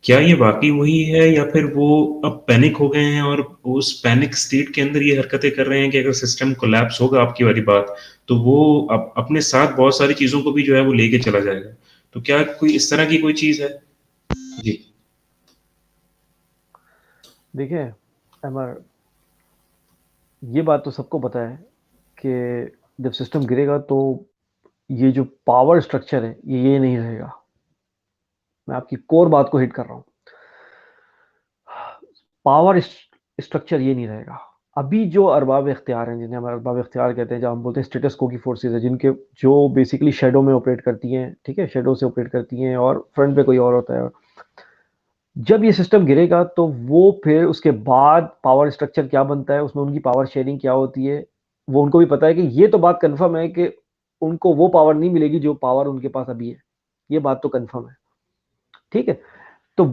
کیا یہ واقعی وہی ہے، یا پھر وہ اب پینک ہو گئے ہیں اور اس پینک سٹیٹ کے اندر یہ حرکتیں کر رہے ہیں کہ اگر سسٹم کولیپس ہوگا آپ کی والی بات، تو وہ اپنے ساتھ بہت ساری چیزوں کو بھی جو ہے وہ لے کے چلا جائے گا. تو کیا کوئی اس طرح کی کوئی چیز ہے؟ جی دیکھیں عمر، یہ بات تو سب کو پتا ہے کہ جب سسٹم گرے گا تو یہ جو پاور اسٹرکچر ہے یہ نہیں رہے گا. میں آپ کی کور بات کو ہٹ کر رہا ہوں. پاور اسٹرکچر یہ نہیں رہے گا. ابھی جو ارباب اختیار ہیں، جنہیں ہم ارباب اختیار کہتے ہیں، جب ہم بولتے ہیں اسٹیٹس کو کی فورسز ہیں، جن کے جو بیسیکلی شیڈو میں آپریٹ کرتی ہیں، ٹھیک ہے، شیڈو سے آپریٹ کرتی ہیں اور فرنٹ پہ کوئی اور ہوتا ہے. جب یہ سسٹم گرے گا تو وہ پھر اس کے بعد پاور اسٹرکچر کیا بنتا ہے، اس میں ان کی پاور شیئرنگ کیا ہوتی ہے، وہ ان کو بھی پتا ہے. کہ یہ تو بات کنفرم ہے کہ ان کو وہ پاور نہیں ملے گی جو پاور ان کے پاس ابھی ہے. یہ بات تو کنفرم ہے، ٹھیک ہے. تو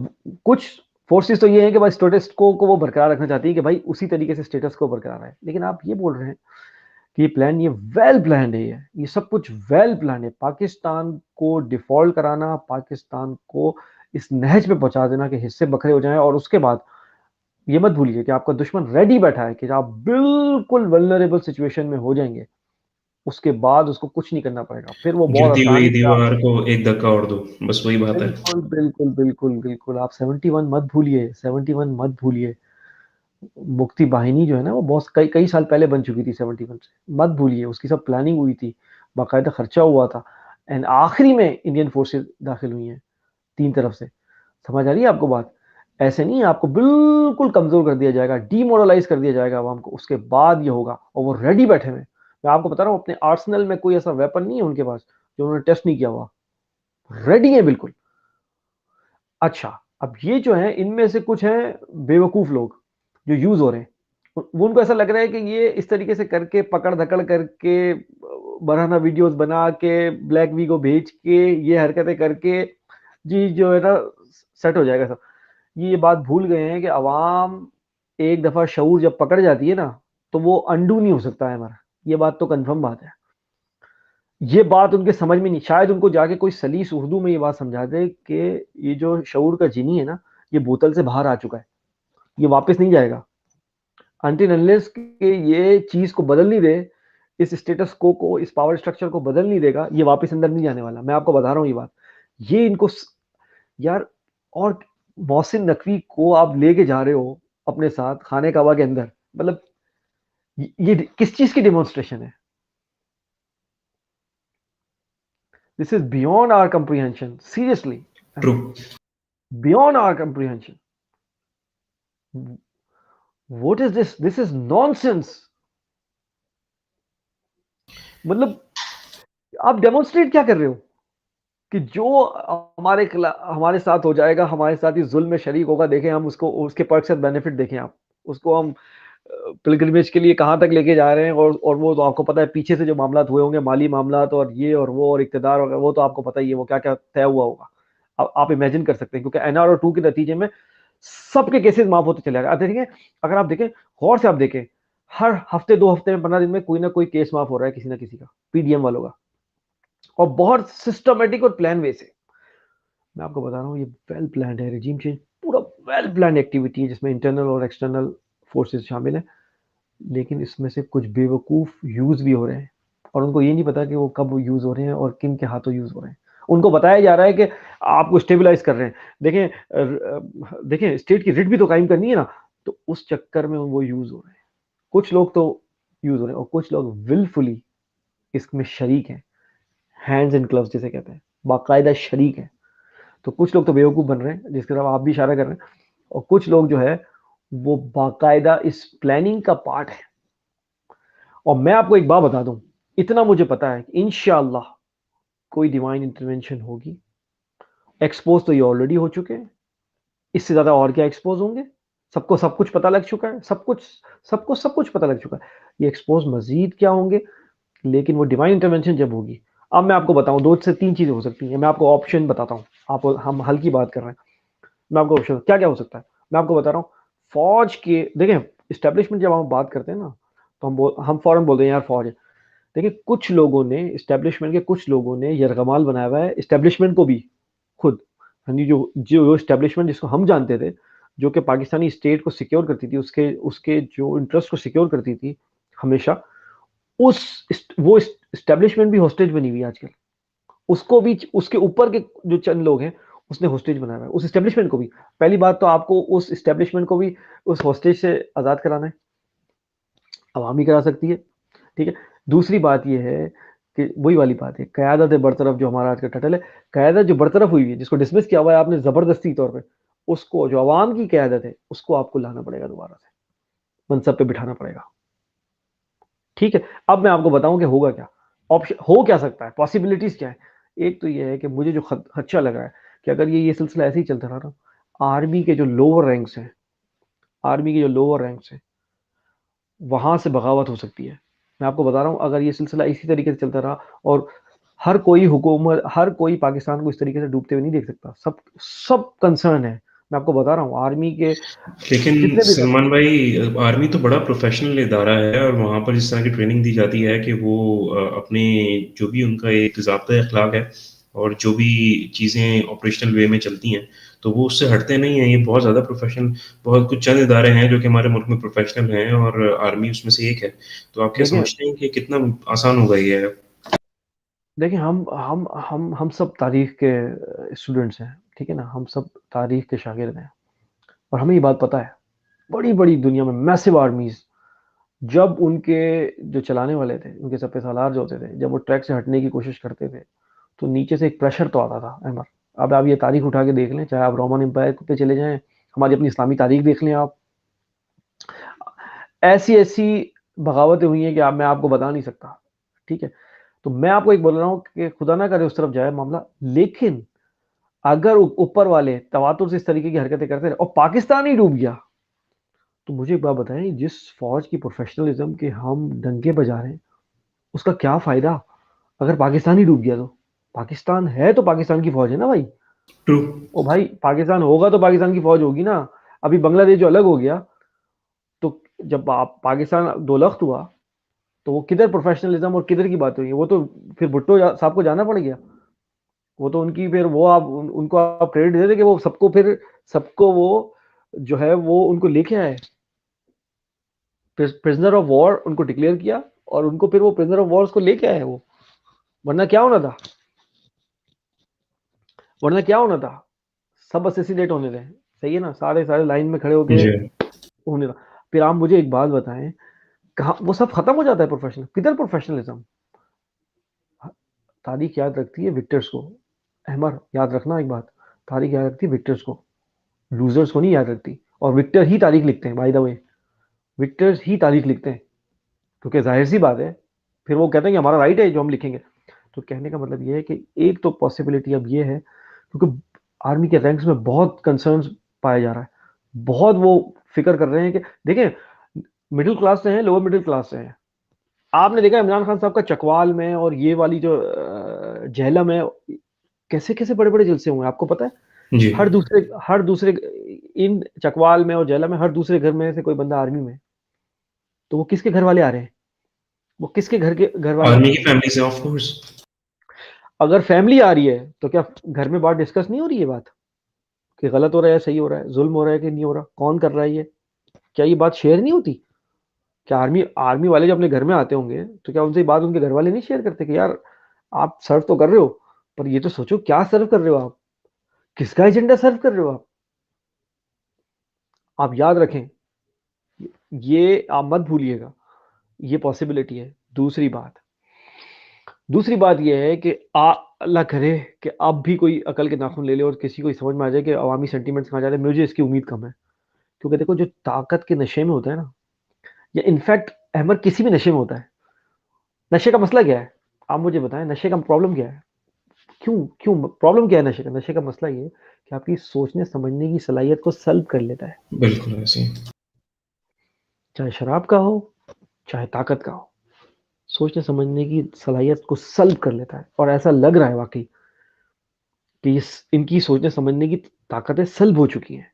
کچھ فورسز تو یہ ہیں کہ بھائی اسٹیٹس کو وہ برقرار رکھنا چاہتی ہیں کہ بھائی اسی طریقے سے اسٹیٹس کو برقرار ہے. لیکن آپ یہ بول رہے ہیں کہ یہ پلان، یہ ویل پلانڈ ہے، یہ سب کچھ ویل پلانڈ ہے. پاکستان کو ڈیفالٹ کرانا، پاکستان کو اس نہج پہ پہنچا دینا کہ حصے بکھرے ہو جائیں، اور اس کے بعد یہ مت بھولیے کہ آپ کا دشمن ریڈی بیٹھا ہے کہ آپ بالکل ولنریبل سچویشن میں ہو جائیں گے. اس کے بعد اس کو کچھ نہیں کرنا پڑے گا، پھر وہ بہت گرتی ہوئی آسانی سے. دیوار کو ایک دھکا اور دو، بس وہی بات ہے. بالکل بالکل بالکل بالکل. آپ 71 مت بھولیے، 71 مت بھولیے. مکتی باہنی جو ہے نا، وہ بہت کئی سال پہلے بن چکی تھی. 71 سے مت بھولیے، اس کی سب پلاننگ ہوئی تھی، باقاعدہ خرچہ ہوا تھا، اینڈ آخری میں انڈین فورسز داخل ہوئی ہیں 3 طرف سے. سمجھ آ رہی ہے آپ کو بات؟ ایسے نہیں آپ کو بالکل کمزور کر دیا جائے گا، ڈی مورلائز کر دیا جائے گا عوام کو. اس کے بعد یہ ہوگا، اور وہ ریڈی بیٹھے ہوئے. میں آپ کو بتا رہا ہوں اپنے آرسنل میں کوئی ایسا ویپن نہیں ہے ان کے پاس جو انہوں نے ٹیسٹ نہیں کیا ہوا. ریڈی ہے بالکل. اچھا، اب یہ جو ہیں ان میں سے کچھ ہیں بیوقوف لوگ جو یوز ہو رہے ہیں. وہ ان کو ایسا لگ رہا ہے کہ یہ اس طریقے سے کر کے پکڑ دھکڑ کر کے برہنہ ویڈیوز بنا کے بلیک وی کو بھیج کے یہ حرکتیں کر کے جی جو ہے نا سیٹ ہو جائے گا سب. یہ بات بھول گئے ہیں کہ عوام ایک دفعہ شعور جب پکڑ جاتی ہے نا تو وہ انڈو نہیں ہو سکتا ہے ہمارا. یہ بات تو کنفرم بات ہے. یہ بات ان کے سمجھ میں نہیں. شاید ان کو جا کے کوئی سلیس اردو میں یہ بات سمجھا دے کہ یہ جو شعور کا جینی ہے نا، یہ بوتل سے باہر آ چکا ہے، یہ واپس نہیں جائے گا انٹل انلیس کہ یہ چیز کو بدل نہیں دے، اس اسٹیٹس کو اس پاور اسٹرکچر کو بدل نہیں دے گا، یہ واپس اندر نہیں جانے والا. میں آپ کو بتا رہا ہوں یہ بات. یہ ان کو یار، اور محسن نقوی کو آپ لے کے جا رہے ہو اپنے ساتھ خانہ کعبہ کے اندر، مطلب یہ کس چیز کی ڈیمونسٹریشن ہے؟ This is beyond our comprehension. Seriously, true. beyond our comprehension. What is this? This is nonsense. مطلب آپ ڈیمونسٹریٹ کیا کر رہے ہو کہ جو ہمارے ساتھ ہو جائے گا، ہمارے ساتھ ہی ظلم میں شریک ہوگا، دیکھیں ہم اس کو اس کے پرکس اینڈ بینیفٹ دیکھیں. آپ اس کو ہم پلگرمیج کے لیے کہاں تک لے کے جا رہے ہیں، اور وہ تو آپ کو پتا ہے پیچھے سے جو معاملات ہوئے ہوں گے، مالی معاملات اور یہ اور وہ اور اقتدار، اور وہ تو آپ کو پتا ہی ہے وہ کیا کیا طے ہوا ہوگا. آپ امیجن کر سکتے ہیں، کیونکہ NR اور 2 کے نتیجے میں سب کے کیسز معاف ہوتے چلے گئے. دیکھیں اگر آپ دیکھیں غور سے، آپ دیکھیں ہر ہفتے 2 ہفتے میں 15 دن میں کوئی نہ کوئی کیس معاف ہو رہا ہے کسی نہ کسی کا، PDM والوں کا، اور بہت سسٹمیٹک اور پلان وے سے. میں آپ کو بتا رہا ہوں یہ ویل پلانڈ ہے. ریجیم چینج پورا ویل پلانڈ ایکٹیویٹی ہے جس میں انٹرنل اور ایکسٹرنل فورسز شامل ہیں. لیکن اس میں سے کچھ بے وقوف یوز بھی ہو رہے ہیں، اور ان کو یہ نہیں پتا کہ وہ کب یوز ہو رہے ہیں اور کن کے ہاتھوں یوز ہو رہے ہیں. ان کو بتایا جا رہا ہے کہ آپ کو اسٹیبلائز کر رہے ہیں. دیکھیں اسٹیٹ کی ریٹ بھی تو قائم کرنی ہے نا، تو اس چکر میں وہ یوز ہو رہے ہیں. کچھ لوگ تو یوز ہو رہے ہیں اور کچھ لوگ ولفلی اس میں شریک ہیں, ہینڈز اینڈ گلوز جسے کہتے ہیں, باقاعدہ شریک ہیں. تو کچھ لوگ تو بیوقوف بن رہے ہیں جس کی طرف آپ بھی اشارہ کر رہے ہیں, اور کچھ لوگ جو ہے وہ باقاعدہ اس پلاننگ کا پارٹ ہے. اور میں آپ کو ایک بات بتا دوں, اتنا مجھے پتا ہے کہ انشاءاللہ کوئی ڈیوائن انٹرونشن ہوگی. ایکسپوز تو یہ آلریڈی ہو چکے ہیں, اس سے زیادہ اور کیا ایکسپوز ہوں گے. سب کو سب کچھ پتا لگ چکا ہے, سب کچھ پتا لگ چکا ہے. یہ ایکسپوز مزید کیا ہوں گے, لیکن وہ ڈیوائن انٹرونشن جب ہوگی. اب میں آپ کو بتاؤں 2 سے 3 چیزیں ہو سکتی ہیں. میں آپ کو آپشن بتاتا ہوں, ہم حل کی بات کر رہے ہیں. میں آپ کو آپشن کیا کیا ہو سکتا ہے میں آپ کو بتا رہا ہوں. فوج کے دیکھیں اسٹیبلشمنٹ جب ہم بات کرتے ہیں نا تو ہم فوراً بولتے ہیں یار فوج ہے. دیکھیں کچھ لوگوں نے اسٹیبلشمنٹ کے کچھ لوگوں نے یرغمال بنایا ہوا ہے اسٹیبلشمنٹ کو بھی خود. جو اسٹیبلشمنٹ جس کو ہم جانتے تھے جو کہ پاکستانی اسٹیٹ کو سیکیور کرتی تھی, اس کے جو انٹرسٹ کو سیکیور کرتی تھی ہمیشہ, وہ اسٹیبلشمنٹ بھی ہوسٹیج بنی ہوئی ہے آج کل. اس کو بھی اس کے اوپر کے جو چند لوگ ہیں اس نے ہوسٹیج بنایا ہوا ہے اس اسٹیبلشمنٹ کو بھی. پہلی بات تو آپ کو اس اسٹیبلشمنٹ کو بھی اس ہوسٹیج سے آزاد کرانا ہے, عوامی کرا سکتی ہے. ٹھیک ہے. دوسری بات یہ ہے کہ وہی والی بات ہے قیادت برطرف جو ہمارا آج کا ٹائٹل ہے, قیادت جو برطرف ہوئی ہے جس کو ڈسمس کیا ہوا ہے آپ نے زبردستی طور پہ, اس کو جو عوام کی قیادت ہے اس کو آپ کو لانا پڑے گا, دوبارہ سے منصب پہ بٹھانا پڑے گا. ٹھیک ہے. اب میں آپ کو بتاؤں کہ ہوگا کیا, آپشن ہو کیا سکتا ہے, پاسبلٹیز کیا ہے. ایک تو یہ ہے کہ مجھے جو خدشہ لگ رہا ہے کہ اگر یہ سلسلہ ایسے ہی چلتا رہا نا, آرمی کے جو لوور رینکس ہیں, وہاں سے بغاوت ہو سکتی ہے. میں آپ کو بتا رہا ہوں اگر یہ سلسلہ اسی طریقے سے چلتا رہا, اور ہر کوئی حکومت, ہر کوئی پاکستان کو اس طریقے سے ڈوبتے ہوئے نہیں دیکھ سکتا. سب کنسرن ہے. میں آپ کو بتا رہا ہوں آرمی کے لیکن جتنے بھی سلمان بھائی آرمی تو بڑا پروفیشنل ادارہ ہے اور وہاں پر جس طرح کی ٹریننگ دی جاتی ہے کہ وہ اپنے جو بھی ان کا ایک ضابطۂ اخلاق ہے اور جو بھی چیزیں آپریشنل وے میں چلتی ہیں تو وہ اس سے ہٹتے نہیں ہیں. یہ بہت زیادہ پروفیشنل, بہت کچھ چند ادارے ہیں جو کہ ہمارے ملک میں پروفیشنل ہیں اور آرمی اس میں سے ایک ہے. تو آپ کیا دیکھیں سمجھتے ہیں کہ کتنا آسان ہوگا یہ؟ دیکھیں ہم سب تاریخ کے اسٹوڈنٹس ہیں, ٹھیک ہے نا, ہم سب تاریخ کے شاگرد ہیں, اور ہمیں یہ بات پتہ ہے بڑی بڑی دنیا میں میسو آرمیز جب ان کے جو چلانے والے تھے, ان کے سپہ سالار جو ہوتے تھے, جب وہ ٹریک سے ہٹنے کی کوشش کرتے تھے تو نیچے سے ایک پریشر تو آتا تھا احمد. اب آپ یہ تاریخ اٹھا کے دیکھ لیں, چاہے آپ رومن امپائر پہ چلے جائیں, ہماری اپنی اسلامی تاریخ دیکھ لیں, آپ ایسی بغاوتیں ہوئی ہیں کہ میں آپ کو بتا نہیں سکتا. ٹھیک ہے. تو میں آپ کو ایک بول رہا ہوں کہ خدا نہ کرے اس طرف جائے معاملہ, لیکن اگر اوپر والے تواتر سے اس طریقے کی حرکتیں کرتے رہے اور پاکستان ہی ڈوب گیا تو مجھے ایک بات بتائیں, جس فوج کی پروفیشنلزم کے ہم ڈنکے بجا رہے ہیں اس کا کیا فائدہ اگر پاکستان ہی ڈوب گیا. تو پاکستان ہے تو پاکستان کی فوج ہے نا بھائی. ٹرو. او بھائی پاکستان ہوگا تو پاکستان کی فوج ہوگی نا. ابھی بنگلہ دیش جو الگ ہو گیا تو جب پاکستان دو لخت ہوا تو وہ کدھر پروفیشنلزم اور کدھر کی بات ہوئی, وہ تو پھر بھٹو صاحب کو جانا پڑ گیا. وہ تو ان کی پھر وہ آپ ان کو آپ کریڈٹ دے دیں کہ وہ سب کو وہ جو ہے وہ ان کو لے کے آئے, پرزنر آف وار ان کو ڈکلیئر کیا اور ان کو پھر وہ پرزنر آف وار کو لے کے آئے. وہ ورنہ کیا ہونا تھا, سب اسیسینیٹ ہونے تھے. صحیح ہے نا, سارے لائن میں کھڑے ہو کے جی. ہونے تھا. پھر آپ مجھے ایک بات بتائیں, کہاں وہ سب ختم ہو جاتا ہے پروفیشنل, کدھر پروفیشنلزم. تاریخ یاد رکھتی ہے وکٹرز کو. احمد یاد رکھنا ایک بات, تاریخ یاد رکھتی ہے وکٹرز کو, لوزرز کو نہیں یاد رکھتی. اور وکٹر ہی تاریخ لکھتے ہیں, بائی دا وے وکٹرز ہی تاریخ لکھتے ہیں, کیونکہ ظاہر سی بات ہے پھر وہ کہتے ہیں کہ ہمارا رائٹ ہے جو ہم لکھیں گے. تو کہنے کا مطلب یہ ہے کہ ایک تو پاسبلٹی اب یہ ہے کیونکہ آرمی کے رینکس میں بہت کنسرنز پایا جا رہا ہے, بہت وہ فکر کر رہے ہیں کہ دیکھیں مڈل کلاس سے ہیں, لوور مڈل کلاس سے ہیں. آپ نے دیکھا عمران خان صاحب کا چکوال میں اور یہ والی جو جہلم ہے کیسے بڑے بڑے جلسے ہوئے, آپ کو پتا ہے. جی. ہر دوسرے ان چکوال میں اور جہلم میں ہر دوسرے گھر میں سے کوئی بندہ آرمی میں, تو وہ کس کے گھر والے آ رہے ہیں, وہ کس کے گھر والے آ رہے آرمی ہیں. کی فیملی سے آف کورس. اگر فیملی آ رہی ہے تو کیا گھر میں بات ڈسکس نہیں ہو رہی ہے, بات کہ غلط ہو رہا ہے, صحیح ہو رہا ہے, ظلم ہو رہا ہے کہ نہیں ہو رہا, کون کر رہا ہے, کیا یہ بات شیئر نہیں ہوتی. کیا آرمی والے جب اپنے گھر میں آتے ہوں گے تو کیا ان سے بات ان کے گھر والے نہیں شیئر کرتے کہ یار آپ سرو تو کر رہے ہو پر یہ تو سوچو کیا سرو کر رہے ہو, آپ کس کا ایجنڈا سرو کر رہے ہو. آپ یاد رکھیں, یہ آپ مت بھولیے گا یہ پاسبلٹی ہے. دوسری بات یہ ہے کہ اللہ کرے کہ اب بھی کوئی عقل کے ناخن لے لے اور کسی کو سمجھ میں آ جائے کہ عوامی سینٹیمنٹس کہاں جا رہے ہیں. مجھے اس کی امید کم ہے، کیونکہ دیکھو جو طاقت کے نشے میں ہوتا ہے نا، یا انفیکٹ احمد کسی بھی نشے میں ہوتا ہے. نشے کا مسئلہ کیا ہے؟ آپ مجھے بتائیں، نشے کا پرابلم کیا ہے؟ کیوں پرابلم کیا ہے نشے کا؟ نشے کا مسئلہ یہ ہے کہ آپ کی سوچنے سمجھنے کی صلاحیت کو سلب کر لیتا ہے. بالکل ایسے. چاہے شراب کا ہو چاہے طاقت کا ہو، سوچنے سمجھنے کی صلاحیت کو سلب کر لیتا ہے. اور ایسا لگ رہا ہے واقعی کہ ان کی سوچنے سمجھنے کی طاقتیں سلب ہو چکی ہیں.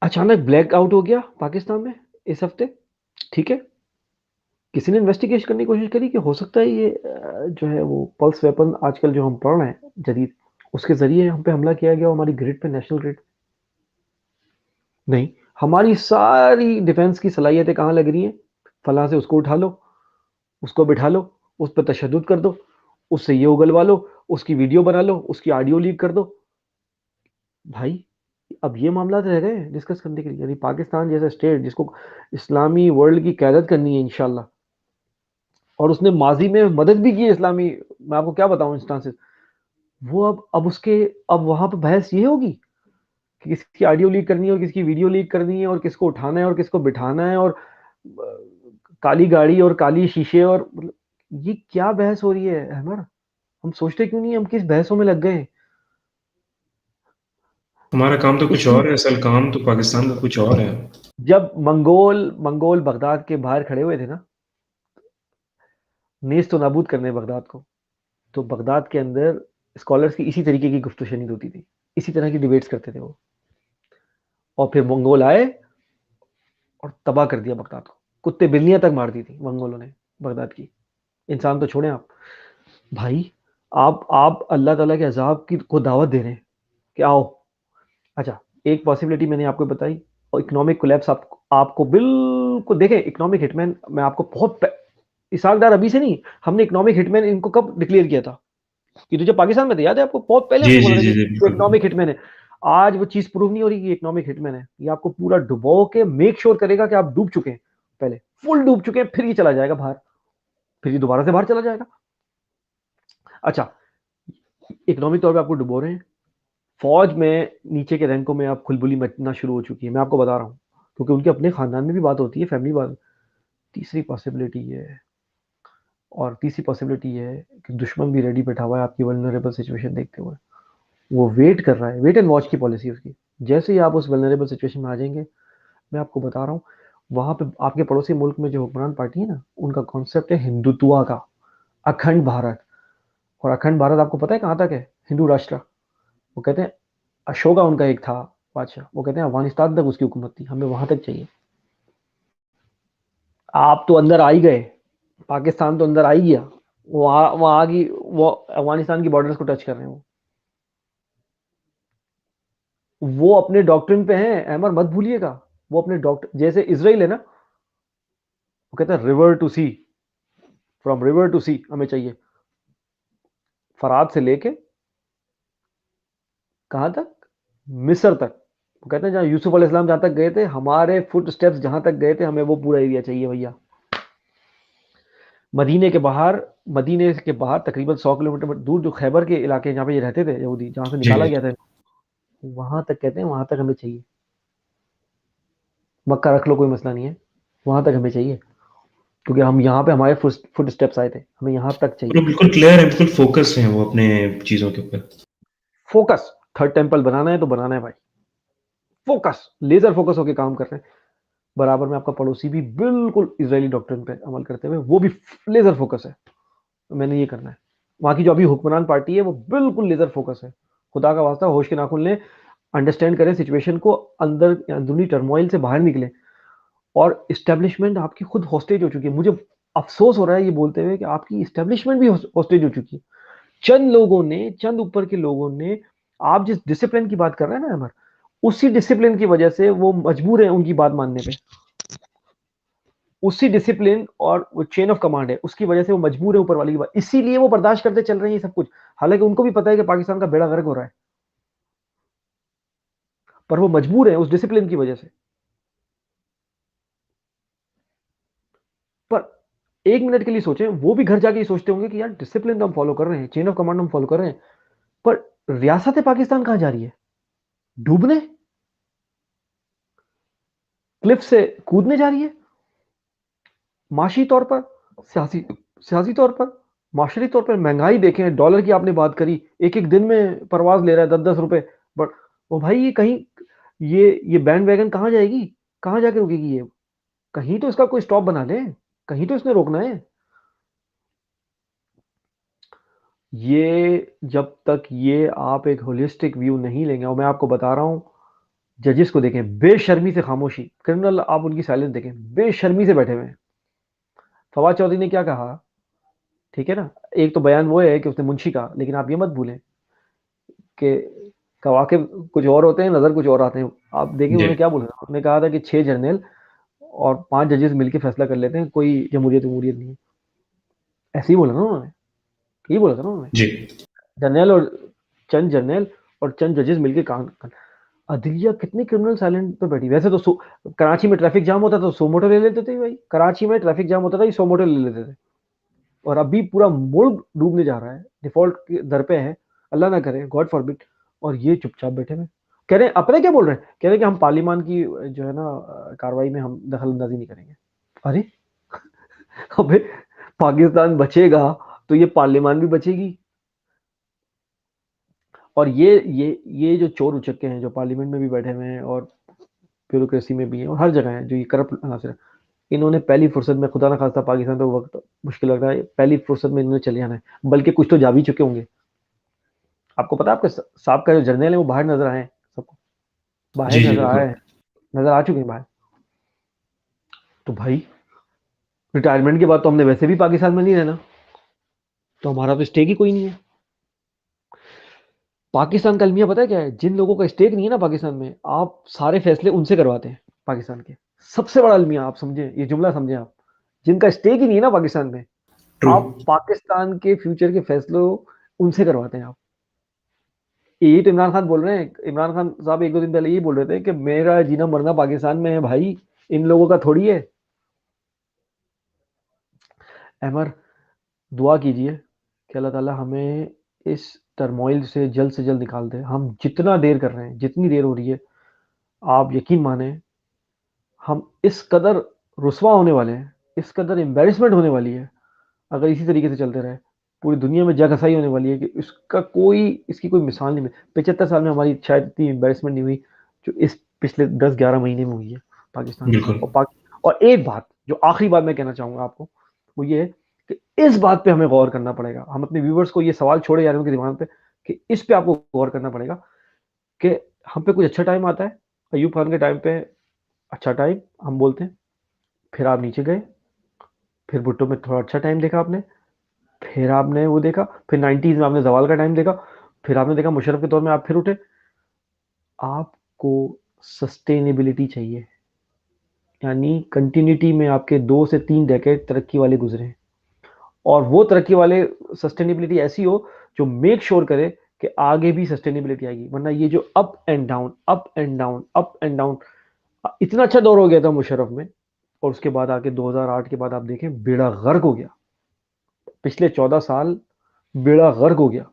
اچانک بلیک آؤٹ ہو گیا پاکستان میں اس ہفتے، ٹھیک ہے. کسی نے انویسٹیگیشن کرنے کی کوشش کری کہ ہو سکتا ہے یہ جو ہے وہ پلس ویپن آج کل جو ہم پڑھ رہے ہیں جدید، اس کے ذریعے ہم پہ حملہ کیا گیا ہماری گرڈ پہ، نیشنل گرڈ. نہیں، ہماری ساری ڈیفنس کی صلاحیتیں کہاں لگ رہی ہیں؟ فلاں سے اس کو اٹھا لو، اس کو بٹھا لو، اس پہ تشدد کر دو، اس سے یہ اگلوا لو، اس کی ویڈیو بنا لو، اس کی آڈیو لیک کر دو. بھائی اب یہ معاملات رہ گئے ڈسکس کرنے کے لیے. یعنی پاکستان جیسا اسٹیٹ جس کو اسلامی ورلڈ کی قیادت کرنی ہے انشاءاللہ، اور اس نے ماضی میں مدد بھی کی ہے اسلامی، میں آپ کو کیا بتاؤں انسٹانسز، وہ اب اس کے اب وہاں پہ بحث یہ ہوگی کہ کس کی آڈیو لیک کرنی ہے اور کس کی ویڈیو لیک کرنی ہے اور کس کو اٹھانا ہے اور کس کو بٹھانا ہے، اور کالی گاڑی اور کالی شیشے، اور یہ کیا بحث ہو رہی ہے احمد؟ ہم سوچتے کیوں نہیں ہم کس بحثوں میں لگ گئے ہیں؟ ہمارا کام تو کچھ اس اور ہے، اصل کام تو پاکستان کا کچھ اور ہے. جب منگول بغداد کے باہر کھڑے ہوئے تھے نا، نیست و نابود کرنے بغداد کو، تو بغداد کے اندر اسکالرز کی اسی طریقے کی گفتگو شنید ہوتی تھی، اسی طرح کی ڈیبیٹس کرتے تھے وہ. اور پھر منگول آئے اور تباہ کر دیا بغداد کو، کتے بلیاں تک مار دی تھی منگولوں نے بغداد کی. انسان تو چھوڑیں آپ، بھائی آپ اللہ تعالیٰ کے عذاب کی کو دعوت دے رہے ہیں کہ آؤ. اچھا، ایک پاسبلٹی میں نے آپ کو بتائی، اور اکنامک کولیپس آپ کو بالکل دیکھیں. اکنامک ہٹ مین میں آپ کو بہت اسحاق ڈار ابھی سے نہیں، ہم نے اکنامک ہٹ مین ان کو کب ڈکلیئر کیا تھا؟ یہ تو جب پاکستان میں تھا، یاد ہے آپ کو؟ بہت پہلے ہم جی نے بولا جی تھا جی کہ جی وہ بالکل. اکنامک ہٹ مین ہے. آج وہ چیز پروو نہیں ہو رہی کہ اکنامک ہٹ مین ہے. یہ آپ کو پورا ڈبو کے میک شور کرے گا کہ آپ ڈوب چکے ہیں، پہلے فل ڈوب چکے ہیں، پھر یہ چلا جائے گا باہر، پھر یہ دوبارہ سے باہر چلا جائے گا. اچھا، اکنامک طور پہ آپ کو ڈبو رہے ہیں، فوج میں نیچے کے رینکوں میں آپ کھلبلی مچنا شروع ہو چکی ہے. میں آپ کو بتا رہا ہوں کیونکہ ان کے اپنے خاندان میں بھی بات ہوتی ہے، فیملی بات. تیسری پاسبلٹی یہ ہے، اور تیسری پاسبلٹی یہ ہے کہ دشمن بھی ریڈی بیٹھا ہوا ہے آپ کی ولنریبل سچویشن دیکھتے ہوئے. وہ ویٹ کر رہا ہے، ویٹ اینڈ واچ کی پالیسی اس کی. جیسے ہی آپ اس ولنریبل سچویشن میں آ جائیں گے، میں آپ کو بتا رہا ہوں، وہاں پہ آپ کے پڑوسی ملک میں جو حکمران پارٹی ہے نا، ان کا کانسیپٹ ہے ہندوتوا کا، اکھنڈ بھارت. اور اکھنڈ بھارت آپ کو پتا ہے کہاں تک ہے؟ ہندو راشٹر. وہ کہتے ہیں اشوکا ان کا ایک تھا بادشاہ، وہ کہتے ہیں افغانستان تک اس کی حکومت تھی، ہمیں وہاں تک چاہیے. آپ تو اندر آ ہی گئے، پاکستان تو اندر آ ہی گیا، وہاں کی وہ افغانستان کی بارڈرز کو ٹچ کر رہے ہیں. وہ اپنے ڈاکٹرن پہ ہیں احمد، مت بھولیے گا. وہ اپنے ڈاکٹر، جیسے اسرائیل ہے نا، وہ کہتا ہے river to sea, from river to sea ہمیں چاہیے، فرات سے لے کے کہاں تک؟ مصر تک. وہ کہتے ہیں جہاں یوسف علیہ السلام جہاں تک گئے تھے، ہمارے فٹ سٹیپس جہاں تک گئے تھے، ہمیں وہ پورا ایریا چاہیے بھیا. مدینے کے باہر تقریباً 100 کلومیٹر دور جو خیبر کے علاقے جہاں پہ یہ رہتے تھے یہودی، جہاں سے جی نکالا جی. گیا تھا، وہاں تک کہتے ہیں وہاں تک ہمیں چاہیے. مکہ رکھ لو کوئی مسئلہ نہیں ہے، وہاں تک ہمیں چاہیے، کیونکہ ہم یہاں پہ ہمارے فٹ سٹیپس آئے تھے، ہمیں یہاں تک چاہیے. وہ بالکل کلیئر ہے، بالکل فوکس ہیں وہ اپنے چیزوں کے اوپر. فوکس، تھرڈ ٹیمپل بنانا ہے تو بنانا ہے بھائی، فوکس، لیزر فوکس ہو کے کام کر رہے ہیں. برابر میں آپ کا پڑوسی بھی بالکل اسرائیلی ڈاکٹرن پہ عمل کرتے ہوئے، وہ بھی لیزر فوکس ہے، میں نے یہ کرنا ہے. وہاں کی جو ابھی حکمران پارٹی ہے وہ بالکل لیزر فوکس ہے. خدا کا واسطہ ہوش کے ناخن لیں، انڈرسٹینڈ کریں سچویشن کو، اندرونی ٹرموائل سے باہر نکلیں. اور اسٹیبلشمنٹ آپ کی خود ہوسٹیج ہو چکی ہے. مجھے افسوس ہو رہا ہے یہ بولتے ہوئے کہ آپ کی اسٹیبلشمنٹ بھی ہوسٹیج ہو چکی ہے. چند لوگوں نے، چند اوپر کے لوگوں نے، آپ جس ڈسپلن کی بات کر رہے ہیں نا عمر، اسی ڈسپلن کی وجہ سے وہ مجبور ہیں ان کی بات ماننے پہ. اسی ڈسپلن اور وہ چین آف کمانڈ ہے، اس کی وجہ سے وہ مجبور ہے اوپر والی کی بات، اسی لیے وہ برداشت کرتے چل رہے ہیں یہ سب کچھ. حالانکہ ان کو بھی پتا ہے کہ پاکستان کا بیڑا غرق ہو رہا ہے، پر وہ مجبور ہیں اس ڈسپلن کی وجہ سے. پر ایک منٹ کے لیے سوچیں, وہ بھی گھر جا کے ہی سوچتے ہوں گے کہ یار ڈسپلن تو ہم فالو کر رہے ہیں, چین آف کمانڈ ہم فالو کر رہے ہیں, پر ریاست پاکستان کہاں جا رہی ہے؟ ڈوبنے, کلف سے کودنے جا رہی ہے. معاشی طور پر, سیاسی طور پر, معاشرتی طور پر مہنگائی دیکھیں, ڈالر کی آپ نے بات کری, ایک ایک دن میں پرواز لے رہا ہے 10-10 روپے. بٹ وہ بھائی یہ کہیں یہ بینڈ ویگن کہاں جائے گی, کہاں جا کے رکے گی؟ یہ کہیں تو اس کا کوئی سٹاپ بنا لیں, کہیں تو اس نے روکنا ہے. یہ جب تک یہ آپ ایک ہولسٹک ویو نہیں لیں گے, اور میں آپ کو بتا رہا ہوں, ججز کو دیکھیں بے شرمی سے خاموشی, کرمنل آپ ان کی سائلنس دیکھیں, بے شرمی سے بیٹھے ہوئے ہیں. فواد چودھری نے کیا کہا, ٹھیک ہے نا, ایک تو بیان وہ ہے کہ اس نے منشی کہا, لیکن آپ یہ مت بھولیں کہ کواکب کچھ اور ہوتے ہیں, نظر کچھ اور آتے ہیں. آپ دیکھیں انہوں جی نے کیا بولا, انہوں نے کہا تھا کہ 6 جرنیل اور 5 ججز مل کے فیصلہ کر لیتے ہیں, کوئی جمہوریت نہیں ہے. ایسے ہی بولا نا انہوں نے, یہی بولا تھا نا انہوں نے, جی جرنیل اور جرنیل اور چند ججز مل کے کام. عدلیہ کتنی کرمنل سائلنٹ پہ بیٹھی. ویسے تو کراچی میں ٹریفک جام ہوتا تھا تو سو موٹر لے لیتے تھے بھائی, کراچی میں ٹریفک جام ہوتا تھا 100 موٹر لے لیتے تھے. اور ابھی پورا ملک ڈوبنے جا رہا ہے, ڈیفالٹ کے در پہ ہے, اللہ نہ کرے, گاڈ فاربٹ, اور یہ چپ چاپ بیٹھے ہوئے کہہ رہے ہیں, اپنے کیا بول رہے ہیں, کہہ رہے ہیں کہ ہم پارلیمان کی جو ہے نا کاروائی میں ہم دخل اندازی نہیں کریں گے. ارے ابے پاکستان بچے گا تو یہ پارلیمان بھی بچے گی. اور یہ جو چور اچکے ہیں جو پارلیمنٹ میں بھی بیٹھے ہوئے ہیں اور بیوروکریسی میں بھی ہیں اور ہر جگہ ہیں, جو یہ کرپٹ عناصر ہیں, انہوں نے پہلی فرصت میں, خدا نہ خواستہ پاکستان پہ وقت مشکل لگ رہا ہے, پہلی فرصت میں انہوں نے چلے جانا ہے, بلکہ کچھ تو جا بھی چکے ہوں گے. آپ کو پتا, آپ کے صاحب کا جو جرنیل ہے وہ باہر نظر آئے ہیں, سب کو باہر جی جی نظر بالکل. آئے ہیں, نظر آ چکے ہیں باہر. تو بھائی ریٹائرمنٹ کے بعد تو ہم نے ویسے بھی پاکستان میں نہیں رہنا, تو ہمارا تو اسٹیک ہی کوئی نہیں ہے. پاکستان کا المیہ پتا ہے کیا ہے, جن لوگوں کا اسٹیک نہیں ہے نا پاکستان میں, آپ سارے فیصلے ان سے کرواتے ہیں پاکستان کے. سب سے بڑا المیہ آپ سمجھیں, یہ جملہ سمجھیں آپ, جن کا اسٹیک ہی نہیں ہے نا پاکستان میں, ٹرو. آپ پاکستان کے فیوچر کے فیصلوں ان سے کرواتے ہیں آپ. یہی تو عمران خان بول رہے ہیں, عمران خان صاحب 1-2 دن پہلے یہی بول رہے تھے کہ میرا جینا مرنا پاکستان میں ہے بھائی, ان لوگوں کا تھوڑی ہے. احمر, دعا کیجئے کہ اللہ تعالی ہمیں اس ٹرموائل سے جلد نکال دے. ہم جتنا دیر کر رہے ہیں, جتنی دیر ہو رہی ہے, آپ یقین مانیں ہم اس قدر رسوا ہونے والے ہیں, اس قدر امبیرسمنٹ ہونے والی ہے اگر اسی طریقے سے چلتے رہے. پوری دنیا میں جگ ہسائی ہونے والی ہے کہ اس کی کوئی مثال نہیں. 75 سال میں ہماری شاید اتنی امبیرسمنٹ نہیں ہوئی جو اس پچھلے 10-11 مہینے میں ہوئی ہے پاکستان کے بالکل. ساتھ. اور ایک بات, جو آخری بات میں کہنا چاہوں گا آپ کو, وہ یہ ہے کہ اس بات پہ ہمیں غور کرنا پڑے گا. ہم اپنے ویورز کو یہ سوال چھوڑے جا رہے ہیں ان کے دماغ پہ کہ اس پہ آپ کو غور کرنا پڑے گا کہ ہم پہ کچھ اچھا ٹائم آتا ہے. ایوب خان کے ٹائم پہ اچھا ٹائم ہم بولتے ہیں, پھر آپ نیچے گئے, پھر بھٹو میں تھوڑا اچھا ٹائم دیکھا آپ نے, پھر آپ نے وہ دیکھا, پھر 90s میں آپ نے زوال کا ٹائم دیکھا, پھر آپ نے دیکھا مشرف کے طور میں آپ پھر اٹھے. آپ کو سسٹینیبلٹی چاہیے, یعنی کنٹینیوٹی میں آپ کے 2 سے 3 ڈیکیڈ ترقی والے گزرے ہیں, اور وہ ترقی والے سسٹینیبلٹی ایسی ہو جو میک شور کرے کہ آگے بھی سسٹینیبلٹی آئے گی. ورنہ یہ جو up and down up and down up and down, اتنا اچھا دور ہو گیا تھا مشرف میں, اور اس کے بعد آ کے 2008 کے بعد آپ دیکھیں بیڑا غرق ہو گیا. پچھلے 14 سال بیڑا غرق ہو گیا.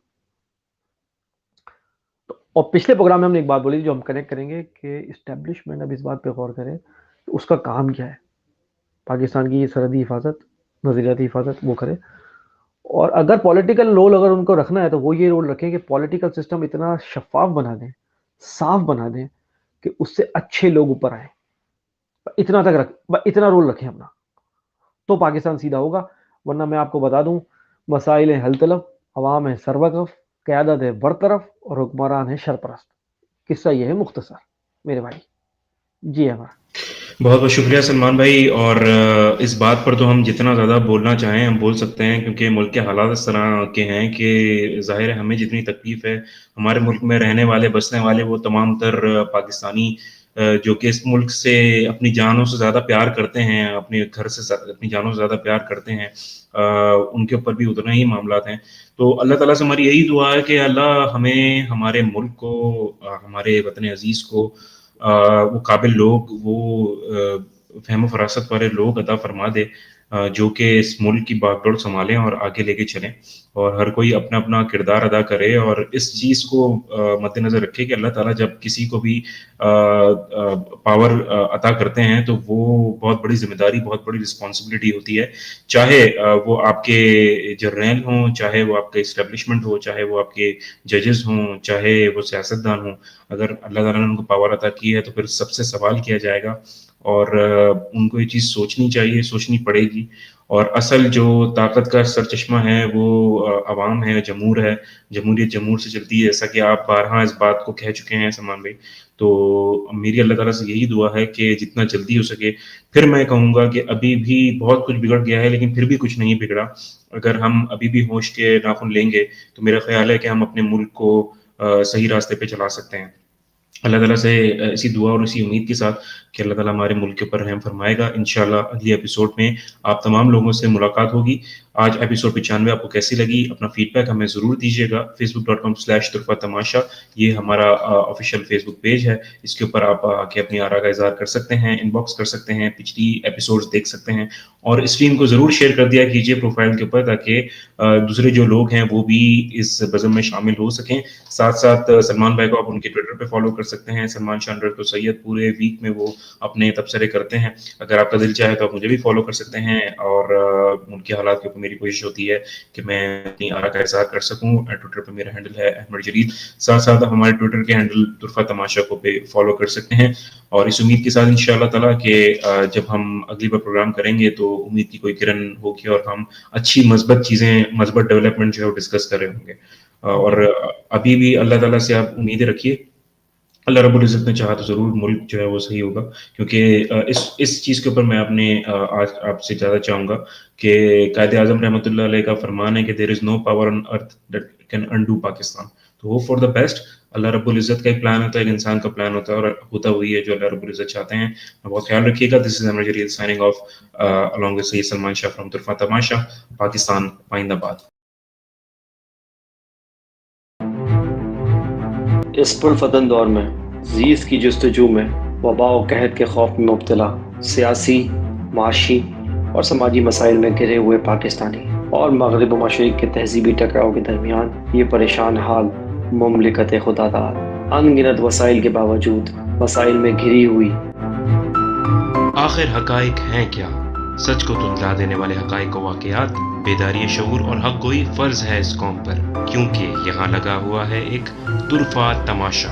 اور پچھلے پروگرام میں ہم نے ایک بات بولی جو ہم کنیکٹ کریں گے کہ اسٹیبلشمنٹ اب اس بات پہ غور کرے کہ اس کا کام کیا ہے. پاکستان کی سرحدی حفاظت, نظریاتی حفاظت وہ کرے, اور اگر پولیٹیکل رول اگر ان کو رکھنا ہے تو وہ یہ رول رکھیں کہ پولیٹیکل سسٹم اتنا شفاف بنا دیں, صاف بنا دیں کہ اس سے اچھے لوگ اوپر آئیں. اتنا رول رکھیں اپنا, تو پاکستان سیدھا ہوگا. ورنہ میں آپ کو بتا دوں, مسائل ہیں حل طلب, عوام ہے سروقف, قیادت ہے برطرف, اور حکمران ہے شرپرست. قصہ یہ ہے مختصر میرے بھائی. جی ہمارا بہت بہت شکریہ سلمان بھائی. اور اس بات پر تو ہم جتنا زیادہ بولنا چاہیں ہم بول سکتے ہیں, کیونکہ ملک کے حالات اس طرح کے ہیں کہ ظاہر ہے ہمیں جتنی تکلیف ہے, ہمارے ملک میں رہنے والے بسنے والے وہ تمام تر پاکستانی جو کہ اس ملک سے اپنی جانوں سے زیادہ پیار کرتے ہیں, اپنے گھر سے اپنی جانوں سے زیادہ پیار کرتے ہیں, ان کے اوپر بھی اتنا ہی معاملات ہیں. تو اللہ تعالیٰ سے ہماری یہی دعا ہے کہ اللہ ہمیں, ہمارے ملک کو, ہمارے وطن عزیز کو وہ قابل لوگ, وہ فہم و فراست والے لوگ عطا فرما دے, جو کہ اس ملک کی باغ ڈور سنبھالیں اور آگے لے کے چلیں، اور ہر کوئی اپنا اپنا کردار ادا کرے، اور اس چیز کو مد نظر رکھے کہ اللہ تعالیٰ جب کسی کو بھی پاور عطا کرتے ہیں تو وہ بہت بڑی ذمہ داری، بہت بڑی رسپانسبلٹی ہوتی ہے، چاہے وہ آپ کے جرنیل ہوں، چاہے وہ آپ کے اسٹیبلشمنٹ ہو، چاہے وہ آپ کے ججز ہوں، چاہے وہ سیاستدان ہوں۔ اگر اللہ تعالیٰ نے ان کو پاور عطا کی ہے تو پھر سب سے سوال کیا جائے گا، اور ان کو یہ چیز سوچنی چاہیے، سوچنی پڑے گی۔ اور اصل جو طاقت کا سرچشمہ ہے وہ عوام ہے، جمہور ہے، جمہوریت جمہور سے چلتی ہے، جیسا کہ آپ بارہا اس بات کو کہہ چکے ہیں سلمان بھائی۔ تو میری اللہ تعالیٰ سے یہی دعا ہے کہ جتنا جلدی ہو سکے، پھر میں کہوں گا کہ ابھی بھی بہت کچھ بگڑ گیا ہے لیکن پھر بھی کچھ نہیں بگڑا۔ اگر ہم ابھی بھی ہوش کے ناخن لیں گے تو میرا خیال ہے کہ ہم اپنے ملک کو صحیح راستے پہ چلا سکتے ہیں۔ اللہ تعالیٰ سے اسی دعا اور اسی امید کے ساتھ کہ اللہ تعالیٰ ہمارے ملک کے اوپر رحم فرمائے گا، انشاءاللہ اگلی ایپیسوڈ میں آپ تمام لوگوں سے ملاقات ہوگی۔ آج ایپیسوڈ 95 آپ کو کیسی لگی؟ اپنا فیڈ بیک ہمیں ضرور دیجیے گا۔ facebook.com/طرفہ تماشا یہ ہمارا آفیشیل فیس بک پیج ہے، اس کے اوپر آپ آ کے اپنی آراء کا اظہار کر سکتے ہیں، ان باکس کر سکتے ہیں، پچھلی ایپیسوڈز دیکھ سکتے ہیں، اور اسٹریم کو ضرور شیئر کر دیا کیجیے پروفائل کے اوپر، تاکہ دوسرے جو لوگ ہیں وہ بھی اس بزم میں شامل ہو سکیں۔ ساتھ ساتھ سلمان بھائی کو آپ ان کے ٹویٹر پہ فالو کر سکتے ہیں، سلمان شاہ سید، پورے ویک میں وہ اپنے تبصرے کرتے ہیں۔ اگر آپ کا دل چاہے تو آپ مجھے بھی فالو کر سکتے ہیں، اور ان کے حالات کے اوپر میری کوشش ہوتی ہے کہ میں اپنی آراء کا اظہار کر سکوں۔ ٹویٹر پہ میرا ہینڈل ہے احمد جرید، ساتھ ساتھ آپ ہمارے ٹویٹر کے ہینڈل طرفہ تماشا کو پہ فالو کر سکتے ہیں، اور اس امید کے ساتھ انشاءاللہ تعالیٰ کہ جب ہم اگلی بار پروگرام کریں گے تو امید کی کوئی کرن ہوگی، اور ہم اچھی مثبت چیزیں، مثبت ڈیولپمنٹ جو ہے وہ ڈسکس کر رہے ہوں گے۔ اور ابھی بھی اللہ تعالیٰ سے آپ امیدیں رکھیے، اللہ رب العزت نے چاہا تو ضرور ملک جو ہے وہ صحیح ہوگا، کیونکہ اس چیز کے اوپر میں آج آپ سے زیادہ چاہوں گا کہ قائد اعظم رحمۃ اللہ علیہ کا فرمان ہے کہ there is no power on earth that can undo Pakistan, تو ہوپ فار دا بیسٹ۔ اللہ رب العزت کا ایک پلان ہوتا ہے، ایک انسان کا پلان ہوتا ہے، اور ہوتا وہی ہے جو اللہ رب العزت چاہتے ہیں۔ بہت خیال رکھیے گا۔ This is Ahmed Jareed signing off along with Syed Salman Shah from Tarfa Tamasha, Pakistan پائندہ باد۔ اس پرفتن دور میں زیست کی جستجو میں، وبا و قحط کے خوف میں مبتلا، سیاسی، معاشی اور سماجی مسائل میں گھرے ہوئے پاکستانی اور مغرب و مشرق کے تہذیبی ٹکراؤ کے درمیان یہ پریشان حال مملکت خدا داد ان گنت وسائل کے باوجود مسائل میں گھری ہوئی۔ آخر حقائق ہیں کیا؟ سچ کو دھندلا دینے والے حقائق و واقعات، بیداری شعور اور حق گوئی فرض ہے اس قوم پر، کیونکہ یہاں لگا ہوا ہے ایک طرفہ تماشا۔